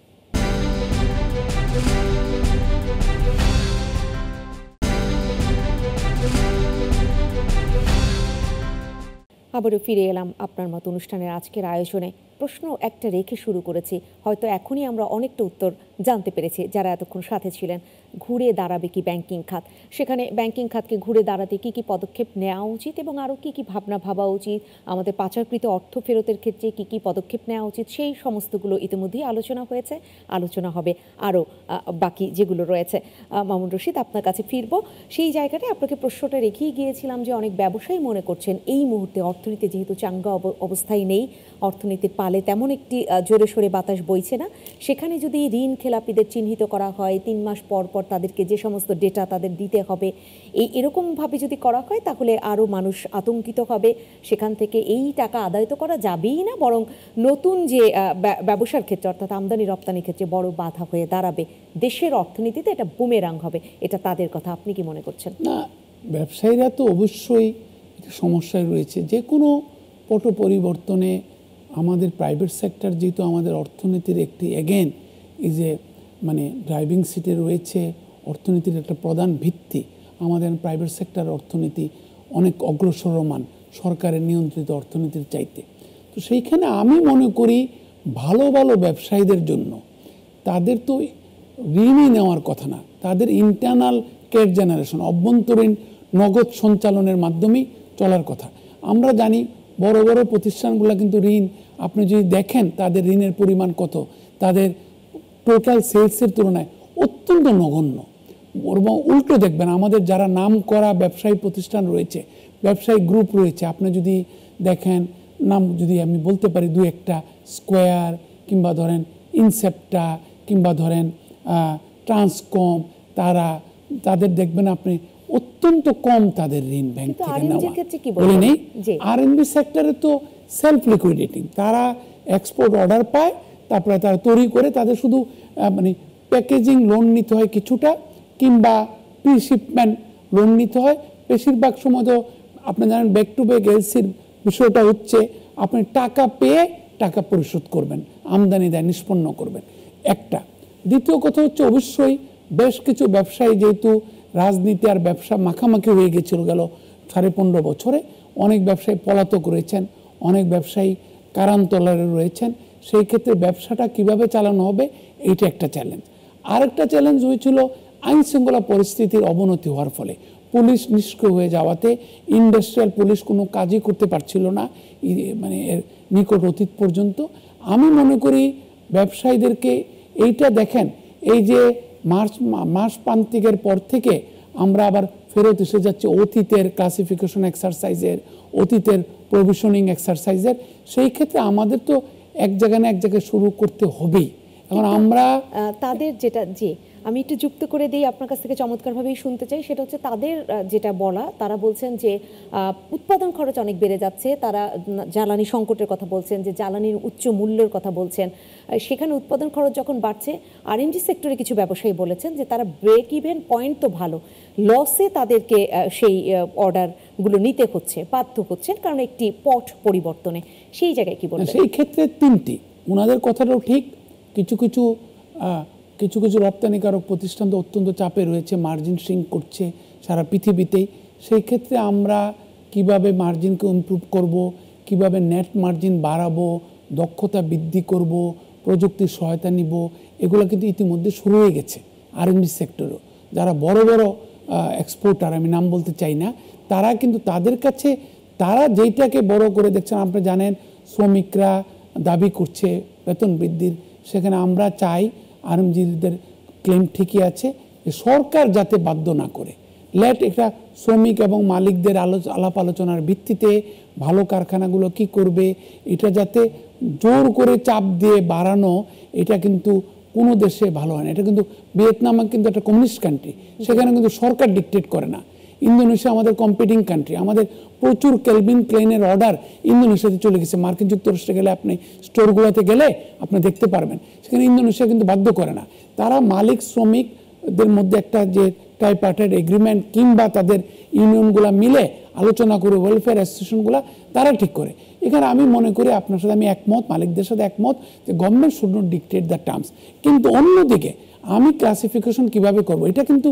Speaker 1: আবারও ফিরে এলাম আপনার মতো অনুষ্ঠানের আজকের আয়োজনে। প্রশ্ন একটা রেখে শুরু করেছি, হয়তো এখনই আমরা অনেকটা উত্তর জানতে পেরেছি যারা এতক্ষণ সাথে ছিলেন। ঘুরে দাঁড়াবে কি ব্যাংকিং খাত? সেখানে ব্যাংকিং খাতকে ঘুরে দাঁড়াতে কি কি পদক্ষেপ নেওয়া উচিত এবং আরও কি কি ভাবা উচিত, আমাদের পাচারকৃত অর্থ ফেরতের ক্ষেত্রে কি কি পদক্ষেপ নেওয়া উচিত, সেই সমস্তগুলো ইতিমধ্যেই আলোচনা হয়েছে, আলোচনা হবে আরও বাকি যেগুলো রয়েছে। মামুন রশিদ, আপনার কাছে ফিরবো। সেই জায়গাটায় আপনাকে প্রশ্নটা রেখেই গিয়েছিলাম যে অনেক ব্যবসায়ী মনে করছেন এই মুহূর্তে অর্থনীতি যেহেতু চাঙ্গা অবস্থায় নেই, অর্থনীতির পালে তেমন একটি জোরে সোরে বাতাস বইছে না, সেখানে যদি ঋণ খেলাপিদের চিহ্নিত করা হয় 3 মাস পর পর তাদেরকে যে সমস্ত ডেটা তাদের দিতে হবে, এরকমভাবে যদি করা হয় তাহলে আরও মানুষ আতঙ্কিত হবে। সেখান থেকে এই টাকা আদায় তো করা যাবেই না, বরং নতুন যে ব্যবসার ক্ষেত্রে অর্থাৎ আমদানি রপ্তানির ক্ষেত্রে বড় বাধা হয়ে দাঁড়াবে। দেশের অর্থনীতিতে এটা বুমেরাং হবে, এটা তাদের কথা। আপনি কি মনে করছেন?
Speaker 2: না, ব্যবসায়ীরা তো অবশ্যই সমস্যায় রয়েছে। যে কোনো পট পরিবর্তনে আমাদের প্রাইভেট সেক্টর যেহেতু আমাদের অর্থনীতির একটি এগেন এই যে মানে ড্রাইভিং সিটে রয়েছে, অর্থনীতির একটা প্রধান ভিত্তি, আমাদের প্রাইভেট সেক্টর অর্থনীতি অনেক অগ্রসরমান সরকারের নিয়ন্ত্রিত অর্থনীতির চাইতে। তো সেইখানে আমি মনে করি ভালো ভালো ব্যবসায়ীদের জন্য তাদের তো ঋণই নেওয়ার কথা না, তাদের ইন্টারনাল ক্যাশ জেনারেশন, অভ্যন্তরীণ নগদ সঞ্চালনের মাধ্যমেই চলার কথা। আমরা জানি বড় বড় প্রতিষ্ঠানগুলো কিন্তু ঋণ, আপনি যদি দেখেন তাদের ঋণের পরিমাণ কত, তাদের টোটাল সেলসের তুলনায় অত্যন্ত নগণ্য। এবং উল্টো দেখবেন আমাদের যারা নাম করা ব্যবসায়ী প্রতিষ্ঠান রয়েছে, ব্যবসায়িক গ্রুপ রয়েছে, আপনি যদি দেখেন নাম যদি আমি বলতে পারি দু একটা, স্কোয়ার কিংবা ধরেন ইনসেপ্টা কিংবা ধরেন ট্রান্সকম, তাদের দেখবেন আপনি অত্যন্ত কম তাদের ঋণ ব্যাংক থেকে নেওয়া। বলে নেই আরএনবি সেক্টরে তো সেলফ লিকুইডেটিং, তারা এক্সপোর্ট অর্ডার পায়, তারপরে তারা তৈরি করে, তাদের শুধু মানে প্যাকেজিং লোন নিতে হয় কিছুটা, কিংবা প্রি শিপমেন্ট লোন নিতে হয়। বেশিরভাগ সময় তো আপনি জানেন ব্যাক টু ব্যাক এলসির বিষয়টা হচ্ছে আপনি টাকা পেয়ে টাকা পরিশোধ করবেন, আমদানি দেয় নিষ্পন্ন করবেন একটা। দ্বিতীয় কথা হচ্ছে অবশ্যই বেশ কিছু ব্যবসায়ী যেহেতু রাজনীতি আর ব্যবসা মাখামাখি হয়ে গেছিল গেল 15.5 বছরে, অনেক ব্যবসায়ী পলাতক রয়েছেন, অনেক ব্যবসায়ী কারান্তলারে রয়েছেন। সেই ক্ষেত্রে ব্যবসাটা কিভাবে চালানো হবে এইটা একটা চ্যালেঞ্জ। আরেকটা চ্যালেঞ্জ হয়েছিল আইন শৃঙ্খলা পরিস্থিতির অবনতি হওয়ার ফলে, পুলিশ নিষ্ক্রিয় হয়ে যাওয়াতে ইন্ডাস্ট্রিয়াল পুলিশ কোনো কাজই করতে পারছিল না মানে এর নিকট অতীত পর্যন্ত। আমি মনে করি ব্যবসায়ীদেরকে এইটা দেখেন, এই যে মাস প্রান্তিকের পর থেকে আমরা আবার ফেরত এসে যাচ্ছি অতীতের ক্লাসিফিকেশন এক্সারসাইজের, অতীতের প্রভিশনিং এক্সারসাইজের। সেই ক্ষেত্রে আমাদের তো এক জায়গায় না এক জায়গায় শুরু করতে হবেই। এখন আমরা
Speaker 1: তাদের যেটা যে আমি একটু যুক্ত করে দিই আপনার কাছ থেকে, চমৎকারভাবেই শুনতে চাই, সেটা হচ্ছে তাদের যেটা বলা, তারা বলছেন যে উৎপাদন খরচ অনেক বেড়ে যাচ্ছে, তারা জ্বালানি সংকটের কথা বলছেন, যে জ্বালানির উচ্চ মূল্যের কথা বলছেন। সেখানে উৎপাদন খরচ যখন বাড়ছে, আরএনজি সেক্টরে কিছু ব্যবসায়ী বলেছেন যে তারা ব্রেক ইভেন পয়েন্ট তো ভালো, লসে তাদেরকে সেই অর্ডারগুলো নিতে হচ্ছে, বাধ্য হচ্ছেন কারণ একটি পট পরিবর্তনে। সেই জায়গায় কি বলবেন?
Speaker 2: সেই ক্ষেত্রে তিনটি, ওনাদের কথাটাও ঠিক। কিছু কিছু রপ্তানিকারক প্রতিষ্ঠান তো অত্যন্ত চাপে রয়েছে, মার্জিন শ্রিঙ্ক করছে সারা পৃথিবীতেই। সেই ক্ষেত্রে আমরা কিভাবে মার্জিনকে ইমপ্রুভ করব, কিভাবে নেট মার্জিন বাড়াবো, দক্ষতা বৃদ্ধি করব, প্রযুক্তির সহায়তা নিব, এগুলো কিন্তু ইতিমধ্যে শুরু হয়ে গেছে আরএনবি সেক্টরও। যারা বড় বড় এক্সপোর্টার, আমি নাম বলতে চাই না, তারা কিন্তু তাদের কাছে তারা যেইটাকে বড় করে দেখছেন, আপনি জানেন শ্রমিকরা দাবি করছে বেতন বৃদ্ধির, সেখানে আমরা চাই আরএমজিদের ক্লেম ঠিকই আছে, সরকার যাতে বাধ্য না করে, লেট একটা শ্রমিক এবং মালিকদের আলাপ আলোচনার ভিত্তিতে ভালো কারখানাগুলো কি করবে, এটা যাতে জোর করে চাপ দিয়ে বাড়ানো, এটা কিন্তু কোনো দেশে ভালো হয় না। এটা কিন্তু ভিয়েতনাম কিন্তু একটা কমিউনিস্ট কান্ট্রি, সেখানে কিন্তু সরকার ডিকটেট করে না। ইন্দোনেশিয়া আমাদের কম্পিটিং কান্ট্রি, আমাদের প্রচুর কেলভিন ক্লেইনের অর্ডার ইন্দোনেশিয়াতে চলে গেছে। মার্কিন যুক্তরাষ্ট্রে গেলে আপনি স্টোরগুলোতে গেলে আপনি দেখতে পারবেন, সেখানে ইন্দোনেশিয়া কিন্তু বাধ্য করে না। তারা মালিক শ্রমিকদের মধ্যে একটা যে ট্রাইপার্টাইট এগ্রিমেন্ট কিংবা তাদের ইউনিয়নগুলো মিলে আলোচনা করে, ওয়েলফেয়ার অ্যাসোসিয়েশনগুলো তারা ঠিক করে। এখানে আমি মনে করি আপনার সাথে আমি একমত, মালিকদের সাথে একমত যে government should not dictate the terms. কিন্তু অন্যদিকে আমি ক্লাসিফিকেশন কিভাবে করব, এটা কিন্তু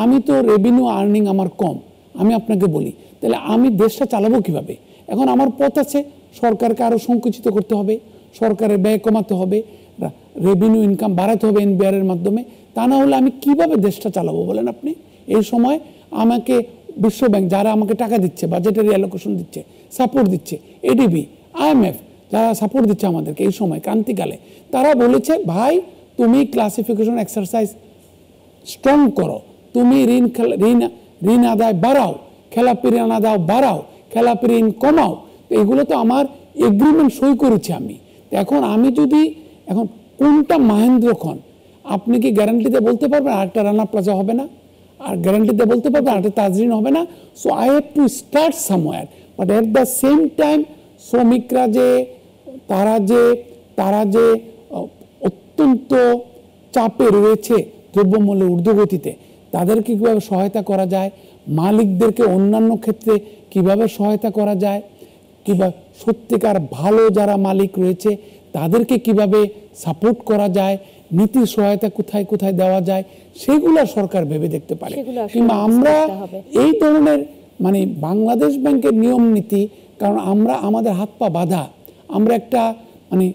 Speaker 2: আমি তো রেভিনিউ আর্নিং আমার কম, আমি আপনাকে বলি, তাহলে আমি দেশটা চালাবো কিভাবে? এখন আমার পথ আছে, সরকারকে আরও সংকুচিত করতে হবে, সরকারের ব্যয় কমাতে হবে, রেভিনিউ ইনকাম বাড়াতে হবে এনবিআর এর মাধ্যমে। তা না হলে আমি কিভাবে দেশটা চালাবো বলেন আপনি? এই সময় আমাকে বিশ্বব্যাংক যারা আমাকে টাকা দিচ্ছে, বাজেটারি অ্যালোকেশন দিচ্ছে, সাপোর্ট দিচ্ছে, এডিবি, IMF যারা সাপোর্ট দিচ্ছে আমাদেরকে এই সময় ক্রান্তিকালে, তারা বলেছে ভাই তুমি ক্লাসিফিকেশন এক্সারসাইজ স্ট্রং করো, তুমি ঋণ আদায় বাড়াও, খেলাপি ঋণ আদায় বাড়াও, খেলাপি ঋণ কমাও। তো এগুলো তো আমার এগ্রিমেন্ট সই করেছি আমি। এখন আমি যদি এখন কোনটা মাহেন্দ্র খন, আপনি কি গ্যারান্টিতে বলতে পারবেন আরেকটা রানা প্লাজা হবে না? আর গ্যারান্টিতে বলতে পারবেন আরেকটা তাজরিন হবে না? So I have to start somewhere, but at the same time শ্রমিকরা যে তারা যে অত্যন্ত চাপে রয়েছে দ্রব্যমূল্যের ঊর্ধ্বগতিতে, তাদেরকে কীভাবে সহায়তা করা যায়, মালিকদেরকে অন্যান্য ক্ষেত্রে কিভাবে সহায়তা করা যায়, কিংবা সত্যিকার ভালো যারা মালিক রয়েছে তাদেরকে কিভাবে সাপোর্ট করা যায়, নীতি সহায়তা কোথায় কোথায় দেওয়া যায়, সেগুলো সরকার ভেবে দেখতে পারে। কিংবা আমরা এই ধরনের মানে বাংলাদেশ ব্যাংকের নিয়ম নীতি, কারণ আমরা আমাদের হাত পা বাঁধা, আমরা একটা মানে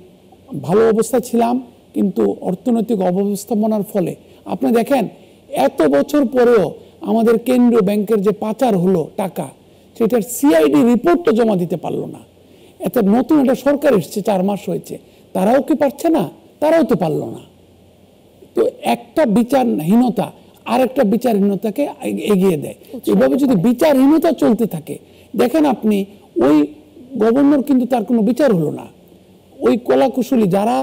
Speaker 2: ভালো অবস্থা ছিলাম, কিন্তু অর্থনৈতিক অব্যবস্থাপনার ফলে আপনি দেখেন এত বছর পরেও আমাদের কেন্দ্রীয় ব্যাংকের যে পাচার হলো টাকা, সেটার সিআইডি রিপোর্টটা জমা দিতে পারলো না। এত নতুন একটা সরকার এসছে, 4 মাস হয়েছে, তারাও কি পারছে না? তারাও তো পারলো না। তো একটা বিচারহীনতা আর একটা বিচারহীনতাকে এগিয়ে দেয়। এভাবে যদি বিচারহীনতা চলতে থাকে, দেখেন আপনি ওই গভর্নর কিন্তু তার কোনো বিচার হলো না। ওই কলাকুশলী যারা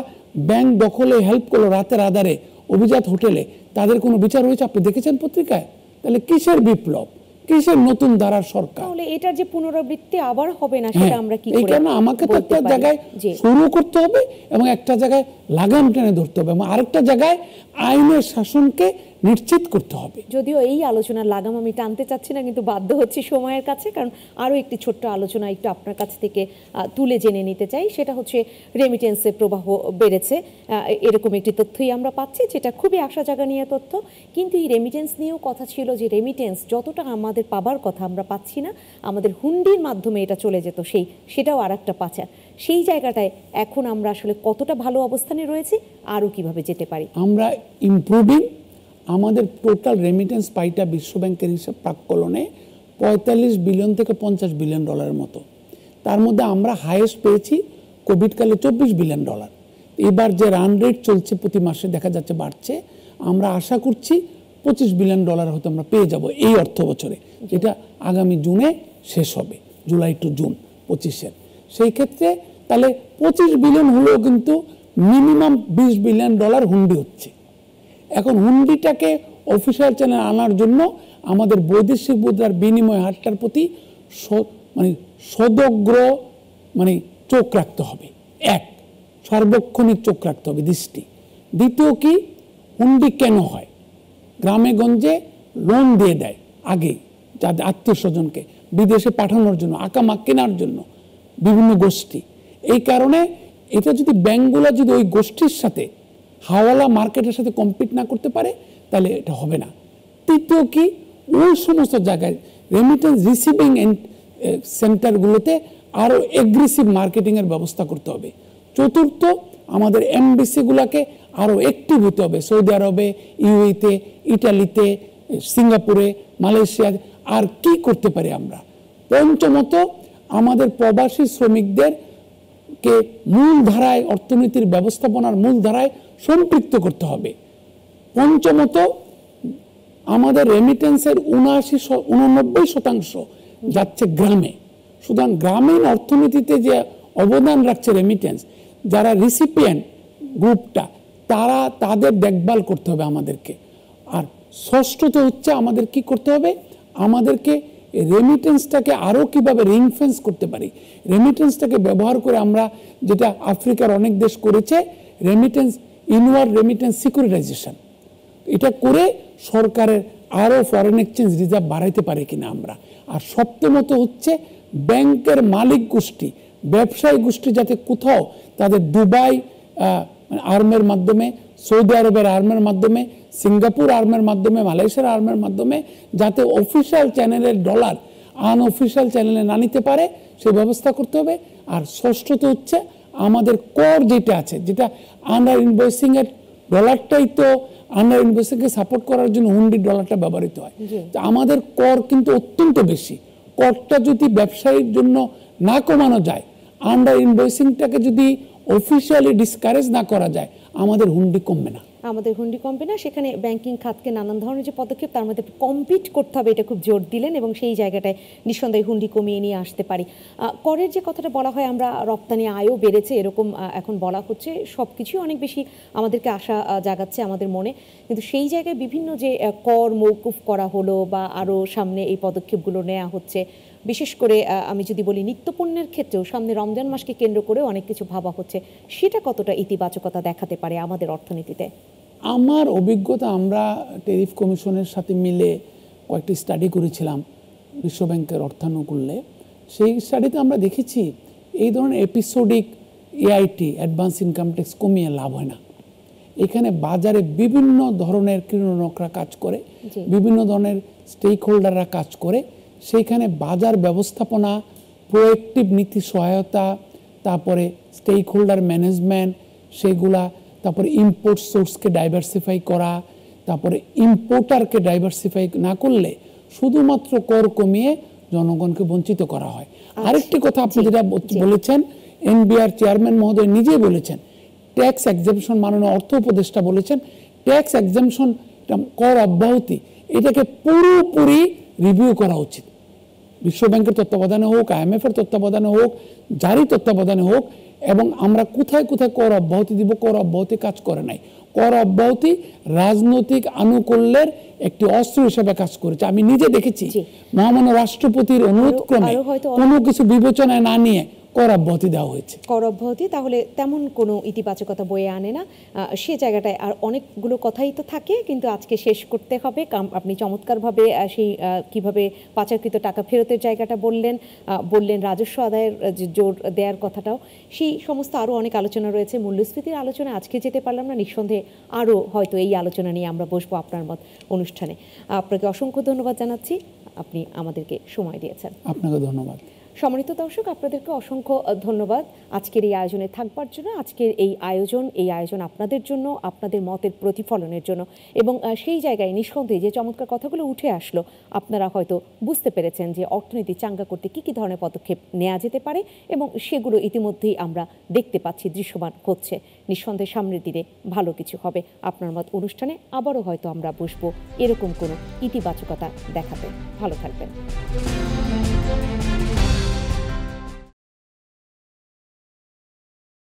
Speaker 2: ব্যাংক দখলে হেল্প করলো রাতের আধারে অভিজাত হোটেলে, তাদের কোনো বিচার হয়েছে আপনি দেখেছেন পত্রিকায়? তাহলে কিসের বিপ্লব, কিসের নতুন ধারার সরকার?
Speaker 1: তাহলে এটার যে পুনরাবৃত্তি আবার হবে না সেটা আমরা কি করে?
Speaker 2: এই কারণে আমাকে তো একটা জায়গায় শুরু করতে হবে এবং একটা জায়গায় লাগাম টেনে ধরতে হবে এবং আরেকটা জায়গায় আইনের শাসনকে নিশ্চিত করতে হবে।
Speaker 1: যদিও এই আলোচনার লাগাম আমি টানতে চাচ্ছি না, কিন্তু বাধ্য হচ্ছি সময়ের কাছে, কারণ আরও একটি ছোট্ট আলোচনা একটু আপনার কাছ থেকে তুলে জেনে নিতে চাই। সেটা হচ্ছে রেমিটেন্সের প্রবাহ বেড়েছে, এরকম একটি তথ্যই আমরা পাচ্ছি, যেটা খুবই আশা জাগানিয়া তথ্য। কিন্তু এই রেমিটেন্স নিয়েও কথা ছিল যে রেমিটেন্স যতটা আমাদের পাবার কথা আমরা পাচ্ছি না, আমাদের হুন্ডির মাধ্যমে এটা চলে যেত, সেটাও আর একটা পাচার। সেই জায়গাটায় এখন আমরা আসলে কতটা ভালো অবস্থানে রয়েছি, আরও কিভাবে যেতে পারি?
Speaker 2: আমরা ইমপ্রুভিং। আমাদের টোটাল রেমিটেন্স পাইটা বিশ্বব্যাংকের হিসাব প্রাক্কলনে 45 বিলিয়ন থেকে 50 বিলিয়ন ডলারের মতো। তার মধ্যে আমরা হাইয়েস্ট পেয়েছি কোভিডকালে 24 বিলিয়ন ডলার। এবার যে রান রেট চলছে প্রতি মাসে দেখা যাচ্ছে বাড়ছে, আমরা আশা করছি 25 বিলিয়ন ডলার হয়তো আমরা পেয়ে যাব এই অর্থ বছরে, যেটা আগামী জুনে শেষ হবে, জুলাই টু জুন 25-এর। সেই ক্ষেত্রে তাহলে 25 বিলিয়ন হলেও কিন্তু মিনিমাম 20 বিলিয়ন ডলার হুন্ডি হচ্ছে। এখন হুন্ডিটাকে অফিসিয়াল চ্যানেল আনার জন্য আমাদের বৈদেশিক মুদ্রার বিনিময় হারটার প্রতি মানে সদগ্র মানে চোখ রাখতে হবে, এক সার্বক্ষণিক চোখ রাখতে হবে, দৃষ্টি। দ্বিতীয় কি, হুন্ডি কেন হয়? গ্রামে গঞ্জে লোন দিয়ে দেয় আগে যাদের আত্মীয় স্বজনকে বিদেশে পাঠানোর জন্য, আকামা কেনার জন্য বিভিন্ন গোষ্ঠী। এই কারণে এটা যদি ব্যাংকগুলো যদি ওই গোষ্ঠীর সাথে হাওয়ালা মার্কেটের সাথে কম্পিট না করতে পারে, তাহলে এটা হবে না। তৃতীয় কি, ওই সমস্ত জায়গায় রেমিটেন্স রিসিভিং সেন্টারগুলোতে আরও এগ্রেসিভ মার্কেটিংয়ের ব্যবস্থা করতে হবে। চতুর্থ, আমাদের এমবিসিগুলোকে আরও অ্যাক্টিভ হতে হবে, সৌদি আরবে, ইউএইতে, ইটালিতে, সিঙ্গাপুরে, মালয়েশিয়া। আর কি করতে পারি আমরা? পঞ্চমত, আমাদের প্রবাসী শ্রমিকদেরকে মূল ধারায়, অর্থনীতির ব্যবস্থাপনার মূল ধারায় সম্পৃক্ত করতে হবে। পঞ্চমত, আমাদের রেমিটেন্সের 89% যাচ্ছে গ্রামে। সুতরাং গ্রামীণ অর্থনীতিতে যে অবদান রাখছে রেমিটেন্স, যারা রিসিপিয়েন্ট গ্রুপটা, তাদের দেখভাল করতে হবে আমাদেরকে। আর ষষ্ঠত হচ্ছে আমাদের কি করতে হবে, আমাদেরকে রেমিটেন্সটাকে আরও কীভাবে রিংফেন্স করতে পারি। রেমিটেন্সটাকে ব্যবহার করে আমরা, যেটা আফ্রিকার অনেক দেশ করেছে, রেমিটেন্স ইনওয়ার্ড রেমিটেন্স সিকিউরিটাইজেশন, এটা করে সরকারের আরও ফরেন এক্সচেঞ্জ রিজার্ভ বাড়াইতে পারে কিনা আমরা। আর সপ্তমত হচ্ছে ব্যাংকের মালিক গোষ্ঠী, ব্যবসায়ী গোষ্ঠী যাতে কোথাও তাদের দুবাই আর্মের মাধ্যমে, সৌদি আরবের আর্মের মাধ্যমে, সিঙ্গাপুর আর্মের মাধ্যমে, মালয়েশিয়ার আর্মের মাধ্যমে যাতে অফিসিয়াল চ্যানেলের ডলার আনঅফিসিয়াল চ্যানেলে না নিতে পারে, সেই ব্যবস্থা করতে হবে। আর ষষ্ঠত হচ্ছে আমাদের কর যেটা আছে, যেটা আন্ডার ইনভয়েসিংয়ের ডলারটাই তো আন্ডার ইনভয়েসিংকে সাপোর্ট করার জন্য হুন্ডির ডলারটা ব্যবহৃত হয়। আমাদের কর কিন্তু অত্যন্ত বেশি। করটা যদি ব্যবসায়ীর জন্য না কমানো যায়, আন্ডার ইনভয়েসিংটাকে যদি অফিসিয়ালি ডিসকারেজ না করা যায়, আমাদের হুন্ডি কমবে না।
Speaker 1: আমাদের হুন্ডি কমবে না, সেখানে ব্যাংকিং খাতকে নানান ধরনের যে পদক্ষেপ তার মধ্যে কম্পিট করতে হবে এটা খুব জোর দিলেন এবং সেই জায়গাটায় নিঃসন্দেহে হুন্ডি কমিয়ে নিয়ে আসতে পারি। করের যে কথাটা বলা হয় আমরা রপ্তানি আয়ও বেড়েছে এরকম এখন বলা হচ্ছে, সব কিছুই অনেক বেশি আমাদেরকে আশা জাগাচ্ছে আমাদের মনে, কিন্তু সেই জায়গায় বিভিন্ন যে কর মৌকুফ করা হলো বা আরও সামনে এই পদক্ষেপগুলো নেওয়া হচ্ছে, বিশেষ করে আমি যদি বলি নিত্যপণ্যের ক্ষেত্রেও সামনে রমজান মাসকে কেন্দ্র করে অনেক কিছু ভাবা হচ্ছে, সেটা কতটা ইতিবাচকতা দেখাতে পারে আমাদের অর্থনীতিতে?
Speaker 2: আমার অভিজ্ঞতা, আমরা ট্যারিফ কমিশনের সাথে মিলে কয়েকটি স্টাডি করেছিলাম বিশ্বব্যাংকের অর্থানুকূল্যে। সেই স্টাডিতে আমরা দেখেছি এই ধরনের episodic AIT advance income tax কমিয়ে লাভ হয় না। এখানে বাজারে বিভিন্ন ধরনের ক্রীড়নকরা কাজ করে, বিভিন্ন ধরনের স্টেক হোল্ডাররা কাজ করে। সেইখানে বাজার ব্যবস্থাপনা, প্রোয়েক্টিভ নীতি সহায়তা, তারপরে স্টেক হোল্ডার ম্যানেজমেন্ট সেগুলা, তারপরে ইম্পোর্ট সোর্সকে ডাইভার্সিফাই করা, তারপরে ইম্পোর্টারকে ডাইভার্সিফাই না করলে শুধুমাত্র কর কমিয়ে জনগণকে বঞ্চিত করা হয়। আরেকটি কথা আপনি যেটা বলেছেন, এনবিআর চেয়ারম্যান মহোদয় নিজেই বলেছেন, ট্যাক্স এক্সেম্পশন, মাননীয় অর্থ উপদেষ্টা বলেছেন ট্যাক্স এক্সেম্পশন কর অব্যাহতি এটাকে পুরোপুরি রিভিউ করা উচিত। বিশ্বব্যাংকের তত্ত্বাবধানে হোক, IMF এর তত্ত্বাবধানে হোক, যারই তত্ত্বাবধানে হোক, এবং আমরা কোথায় কোথায় কর অব্যাহতি দিব, কর অব্যাহতি কাজ করে নাই। কর অব্যাহতি রাজনৈতিক আনুকূল্যের একটি অস্ত্র হিসেবে কাজ করেছে। আমি নিজে দেখেছি মহামান্য রাষ্ট্রপতির অনুরোধ ক্রমে কোনো কিছু বিবেচনায় না নিয়ে কর অব্যাহতি দেওয়া হয়েছে।
Speaker 1: কর অব্যাহতি তাহলে তেমন কোনো ইতিবাচকতা বয়ে আনে না, সে জায়গাটায় আর অনেকগুলো কথাই তো থাকে, কিন্তু আজকে শেষ করতে হবে। আপনি চমৎকারভাবে সেই কিভাবে পাচারকৃত টাকা ফেরতের জায়গাটা বললেন রাজস্ব আদায়ের জোর দেওয়ার কথাটাও, সেই সমস্ত আরও অনেক আলোচনা রয়েছে। মূল্যস্ফীতির আলোচনা আজকে যেতে পারলাম না, নিঃসন্দেহে আরও হয়তো এই আলোচনা নিয়ে আমরা বসবো আপনার মত অনুষ্ঠানে। আপনাকে অসংখ্য ধন্যবাদ জানাচ্ছি, আপনি আমাদেরকে সময় দিয়েছেন।
Speaker 2: আপনাকে ধন্যবাদ।
Speaker 1: সম্মানিত দর্শক, আপনাদেরকে অসংখ্য ধন্যবাদ আজকের এই আয়োজনে থাকবার জন্য। আজকের এই আয়োজন আপনাদের জন্য, আপনাদের মতের প্রতিফলনের জন্য, এবং সেই জায়গায় নিঃসন্দেহে যে চমৎকার কথাগুলো উঠে আসলো, আপনারা হয়তো বুঝতে পেরেছেন যে অর্থনীতি চাঙ্গা করতে কী কী ধরনের পদক্ষেপ নেওয়া যেতে পারে, এবং সেগুলো ইতিমধ্যেই আমরা দেখতে পাচ্ছি, দৃশ্যমান হচ্ছে। নিঃসন্দেহে সামনের দিনে ভালো কিছু হবে। আপনার মত অনুষ্ঠানে আবারও হয়তো আমরা বসবো এরকম কোনো ইতিবাচকতা দেখাতে। ভালো থাকবেন।